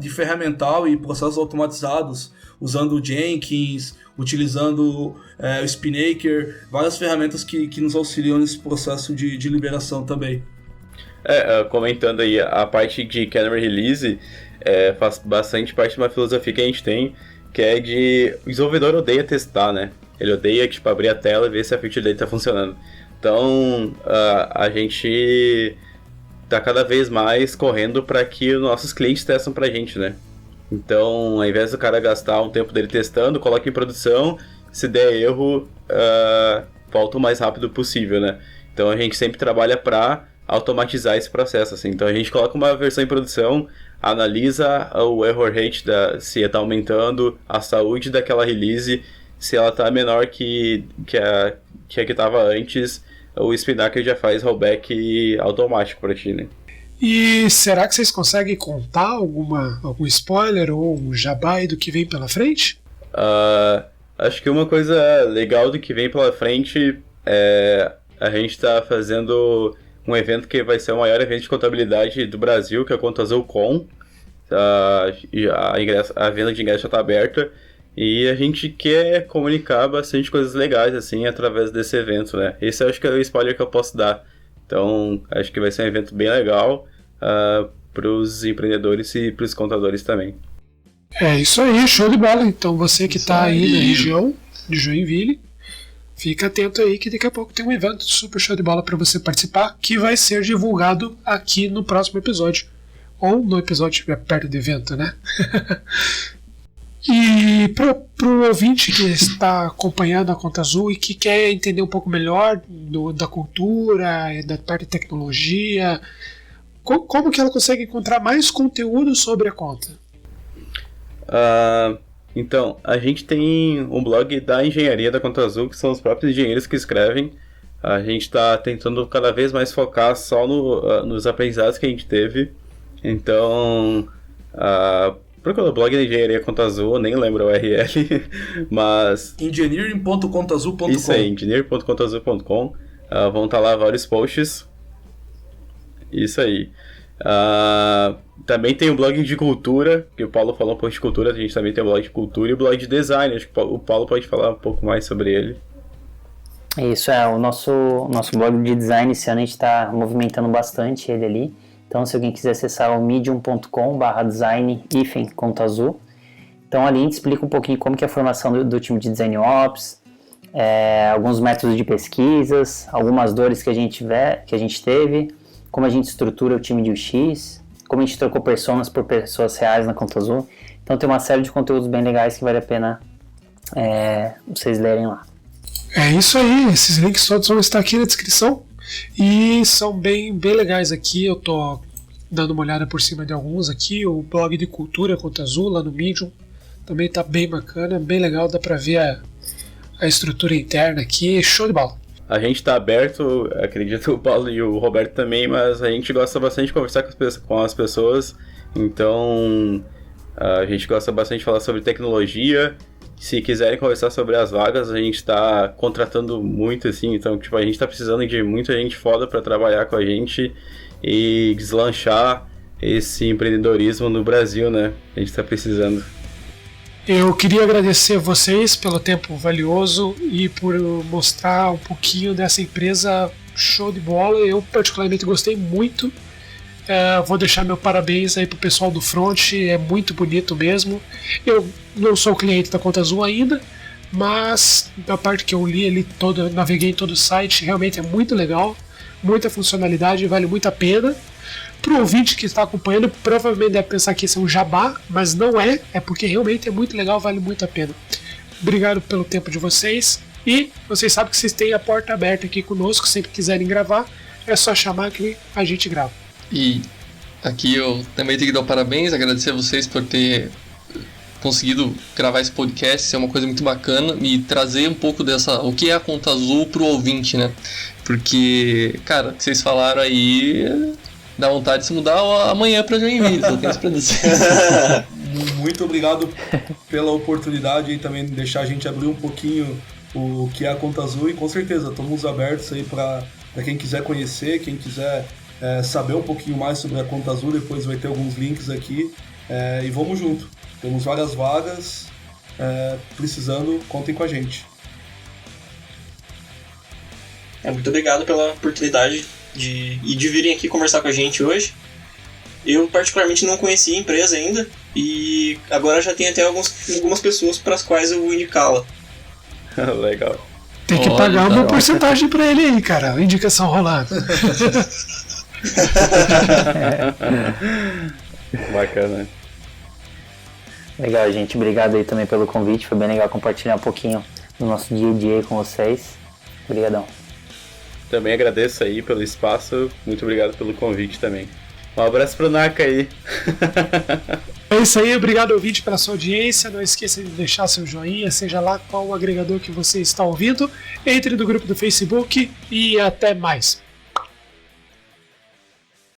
ferramental e processos automatizados, usando o Jenkins, utilizando o Spinnaker, várias ferramentas que nos auxiliam nesse processo de liberação também. Comentando aí, a parte de Canary Release faz bastante parte de uma filosofia que a gente tem, que é de... O desenvolvedor odeia testar, né? Ele odeia abrir a tela e ver se a feature dele está funcionando. Então, a gente está cada vez mais correndo para que os nossos clientes testem para a gente, né? Então, ao invés do cara gastar um tempo dele testando, coloca em produção, se der erro, volta o mais rápido possível, né? Então, a gente sempre trabalha para automatizar esse processo, assim. Então, a gente coloca uma versão em produção, analisa o error rate, se está aumentando, a saúde daquela release, se ela está menor que a que estava antes, o Spinnaker já faz rollback automático para ti, né? E será que vocês conseguem contar algum spoiler ou um jabá aí do que vem pela frente? Acho que uma coisa legal do que vem pela frente é a gente está fazendo um evento que vai ser o maior evento de contabilidade do Brasil, que é o Conta Azul Com. A venda de ingresso já está aberta e a gente quer comunicar bastante coisas legais assim através desse evento, né? Esse eu acho que é o spoiler que eu posso dar. Então, acho que vai ser um evento bem legal para os empreendedores e para os contadores também. É isso aí, show de bola. Então, você que está aí na região de Joinville, fica atento aí que daqui a pouco tem um evento super show de bola para você participar, que vai ser divulgado aqui no próximo episódio. Ou no episódio perto do evento, né? E para o ouvinte que está acompanhando a Conta Azul e que quer entender um pouco melhor da cultura, da parte de tecnologia, como que ela consegue encontrar mais conteúdo sobre a conta? Então, a gente tem um blog da engenharia da Conta Azul, que são os próprios engenheiros que escrevem. A gente está tentando cada vez mais focar só nos aprendizados que a gente teve. Então, procura o blog da engenharia Conta Azul, eu nem lembro o URL, mas... engineering.contazul.com. Isso aí, engineering.contazul.com. Vão estar lá vários posts. Isso aí. Também tem o blog de cultura, que o Paulo falou um pouco de cultura, a gente também tem o blog de cultura e o blog de design, acho que o Paulo pode falar um pouco mais sobre ele. Isso, o nosso blog de design esse ano a gente está movimentando bastante ele ali. Então, se alguém quiser acessar o medium.com/design-Conta Azul. Então, ali a gente explica um pouquinho como que é a formação do time de Design Ops, alguns métodos de pesquisas, algumas dores que a gente teve, como a gente estrutura o time de UX, como a gente trocou personas por pessoas reais na Conta Azul. Então, tem uma série de conteúdos bem legais que vale a pena vocês lerem lá. É isso aí, esses links todos vão estar aqui na descrição. E são bem legais aqui, eu tô dando uma olhada por cima de alguns aqui. O blog de cultura Conta Azul lá no Medium também tá bem bacana, bem legal, dá pra ver a estrutura interna aqui, show de bola. A gente tá aberto, acredito o Paulo e o Roberto também, mas a gente gosta bastante de conversar com as pessoas, então a gente gosta bastante de falar sobre tecnologia. Se quiserem conversar sobre as vagas, a gente está contratando muito, assim, então a gente está precisando de muita gente foda para trabalhar com a gente e deslanchar esse empreendedorismo no Brasil, né? A gente está precisando. Eu queria agradecer vocês pelo tempo valioso e por mostrar um pouquinho dessa empresa show de bola. Eu particularmente gostei muito. Vou deixar meu parabéns aí pro pessoal do front, é muito bonito mesmo. Eu não sou cliente da Conta Azul ainda, mas da parte que eu li ali naveguei em todo o site, realmente é muito legal, muita funcionalidade, vale muito a pena. Pro ouvinte que está acompanhando, provavelmente deve pensar que esse é um jabá, mas não é porque realmente é muito legal, vale muito a pena. Obrigado pelo tempo de vocês E vocês sabem que vocês têm a porta aberta aqui conosco, sempre quiserem gravar, é só chamar que a gente grava. E aqui eu também tenho que dar parabéns, agradecer a vocês por ter conseguido gravar esse podcast, isso é uma coisa muito bacana, e trazer um pouco o que é a Conta Azul pro ouvinte, né? Porque, cara, o que vocês falaram aí dá vontade de se mudar amanhã pra Joinville, só tenho isso pra dizer. Muito obrigado pela oportunidade e também deixar a gente abrir um pouquinho o que é a Conta Azul, e com certeza estamos abertos aí para quem quiser conhecer, quem quiser saber um pouquinho mais sobre a Conta Azul, depois vai ter alguns links aqui, e vamos junto. Temos várias vagas, precisando, contem com a gente. Muito obrigado pela oportunidade de virem aqui conversar com a gente hoje. Eu particularmente não conhecia a empresa ainda e agora já tem até algumas pessoas para as quais eu vou indicá-la. Legal. Tem que pagar uma porcentagem pra ele aí, cara, a indicação rolando. Bacana. Legal, gente. Obrigado aí também pelo convite. Foi bem legal compartilhar um pouquinho do nosso dia a dia aí com vocês. Obrigadão. Também agradeço aí pelo espaço. Muito obrigado pelo convite também. Um abraço pro Naka aí. É isso aí, obrigado ouvinte pela sua audiência. Não esqueça de deixar seu joinha, seja lá qual o agregador que você está ouvindo. Entre no grupo do Facebook e até mais.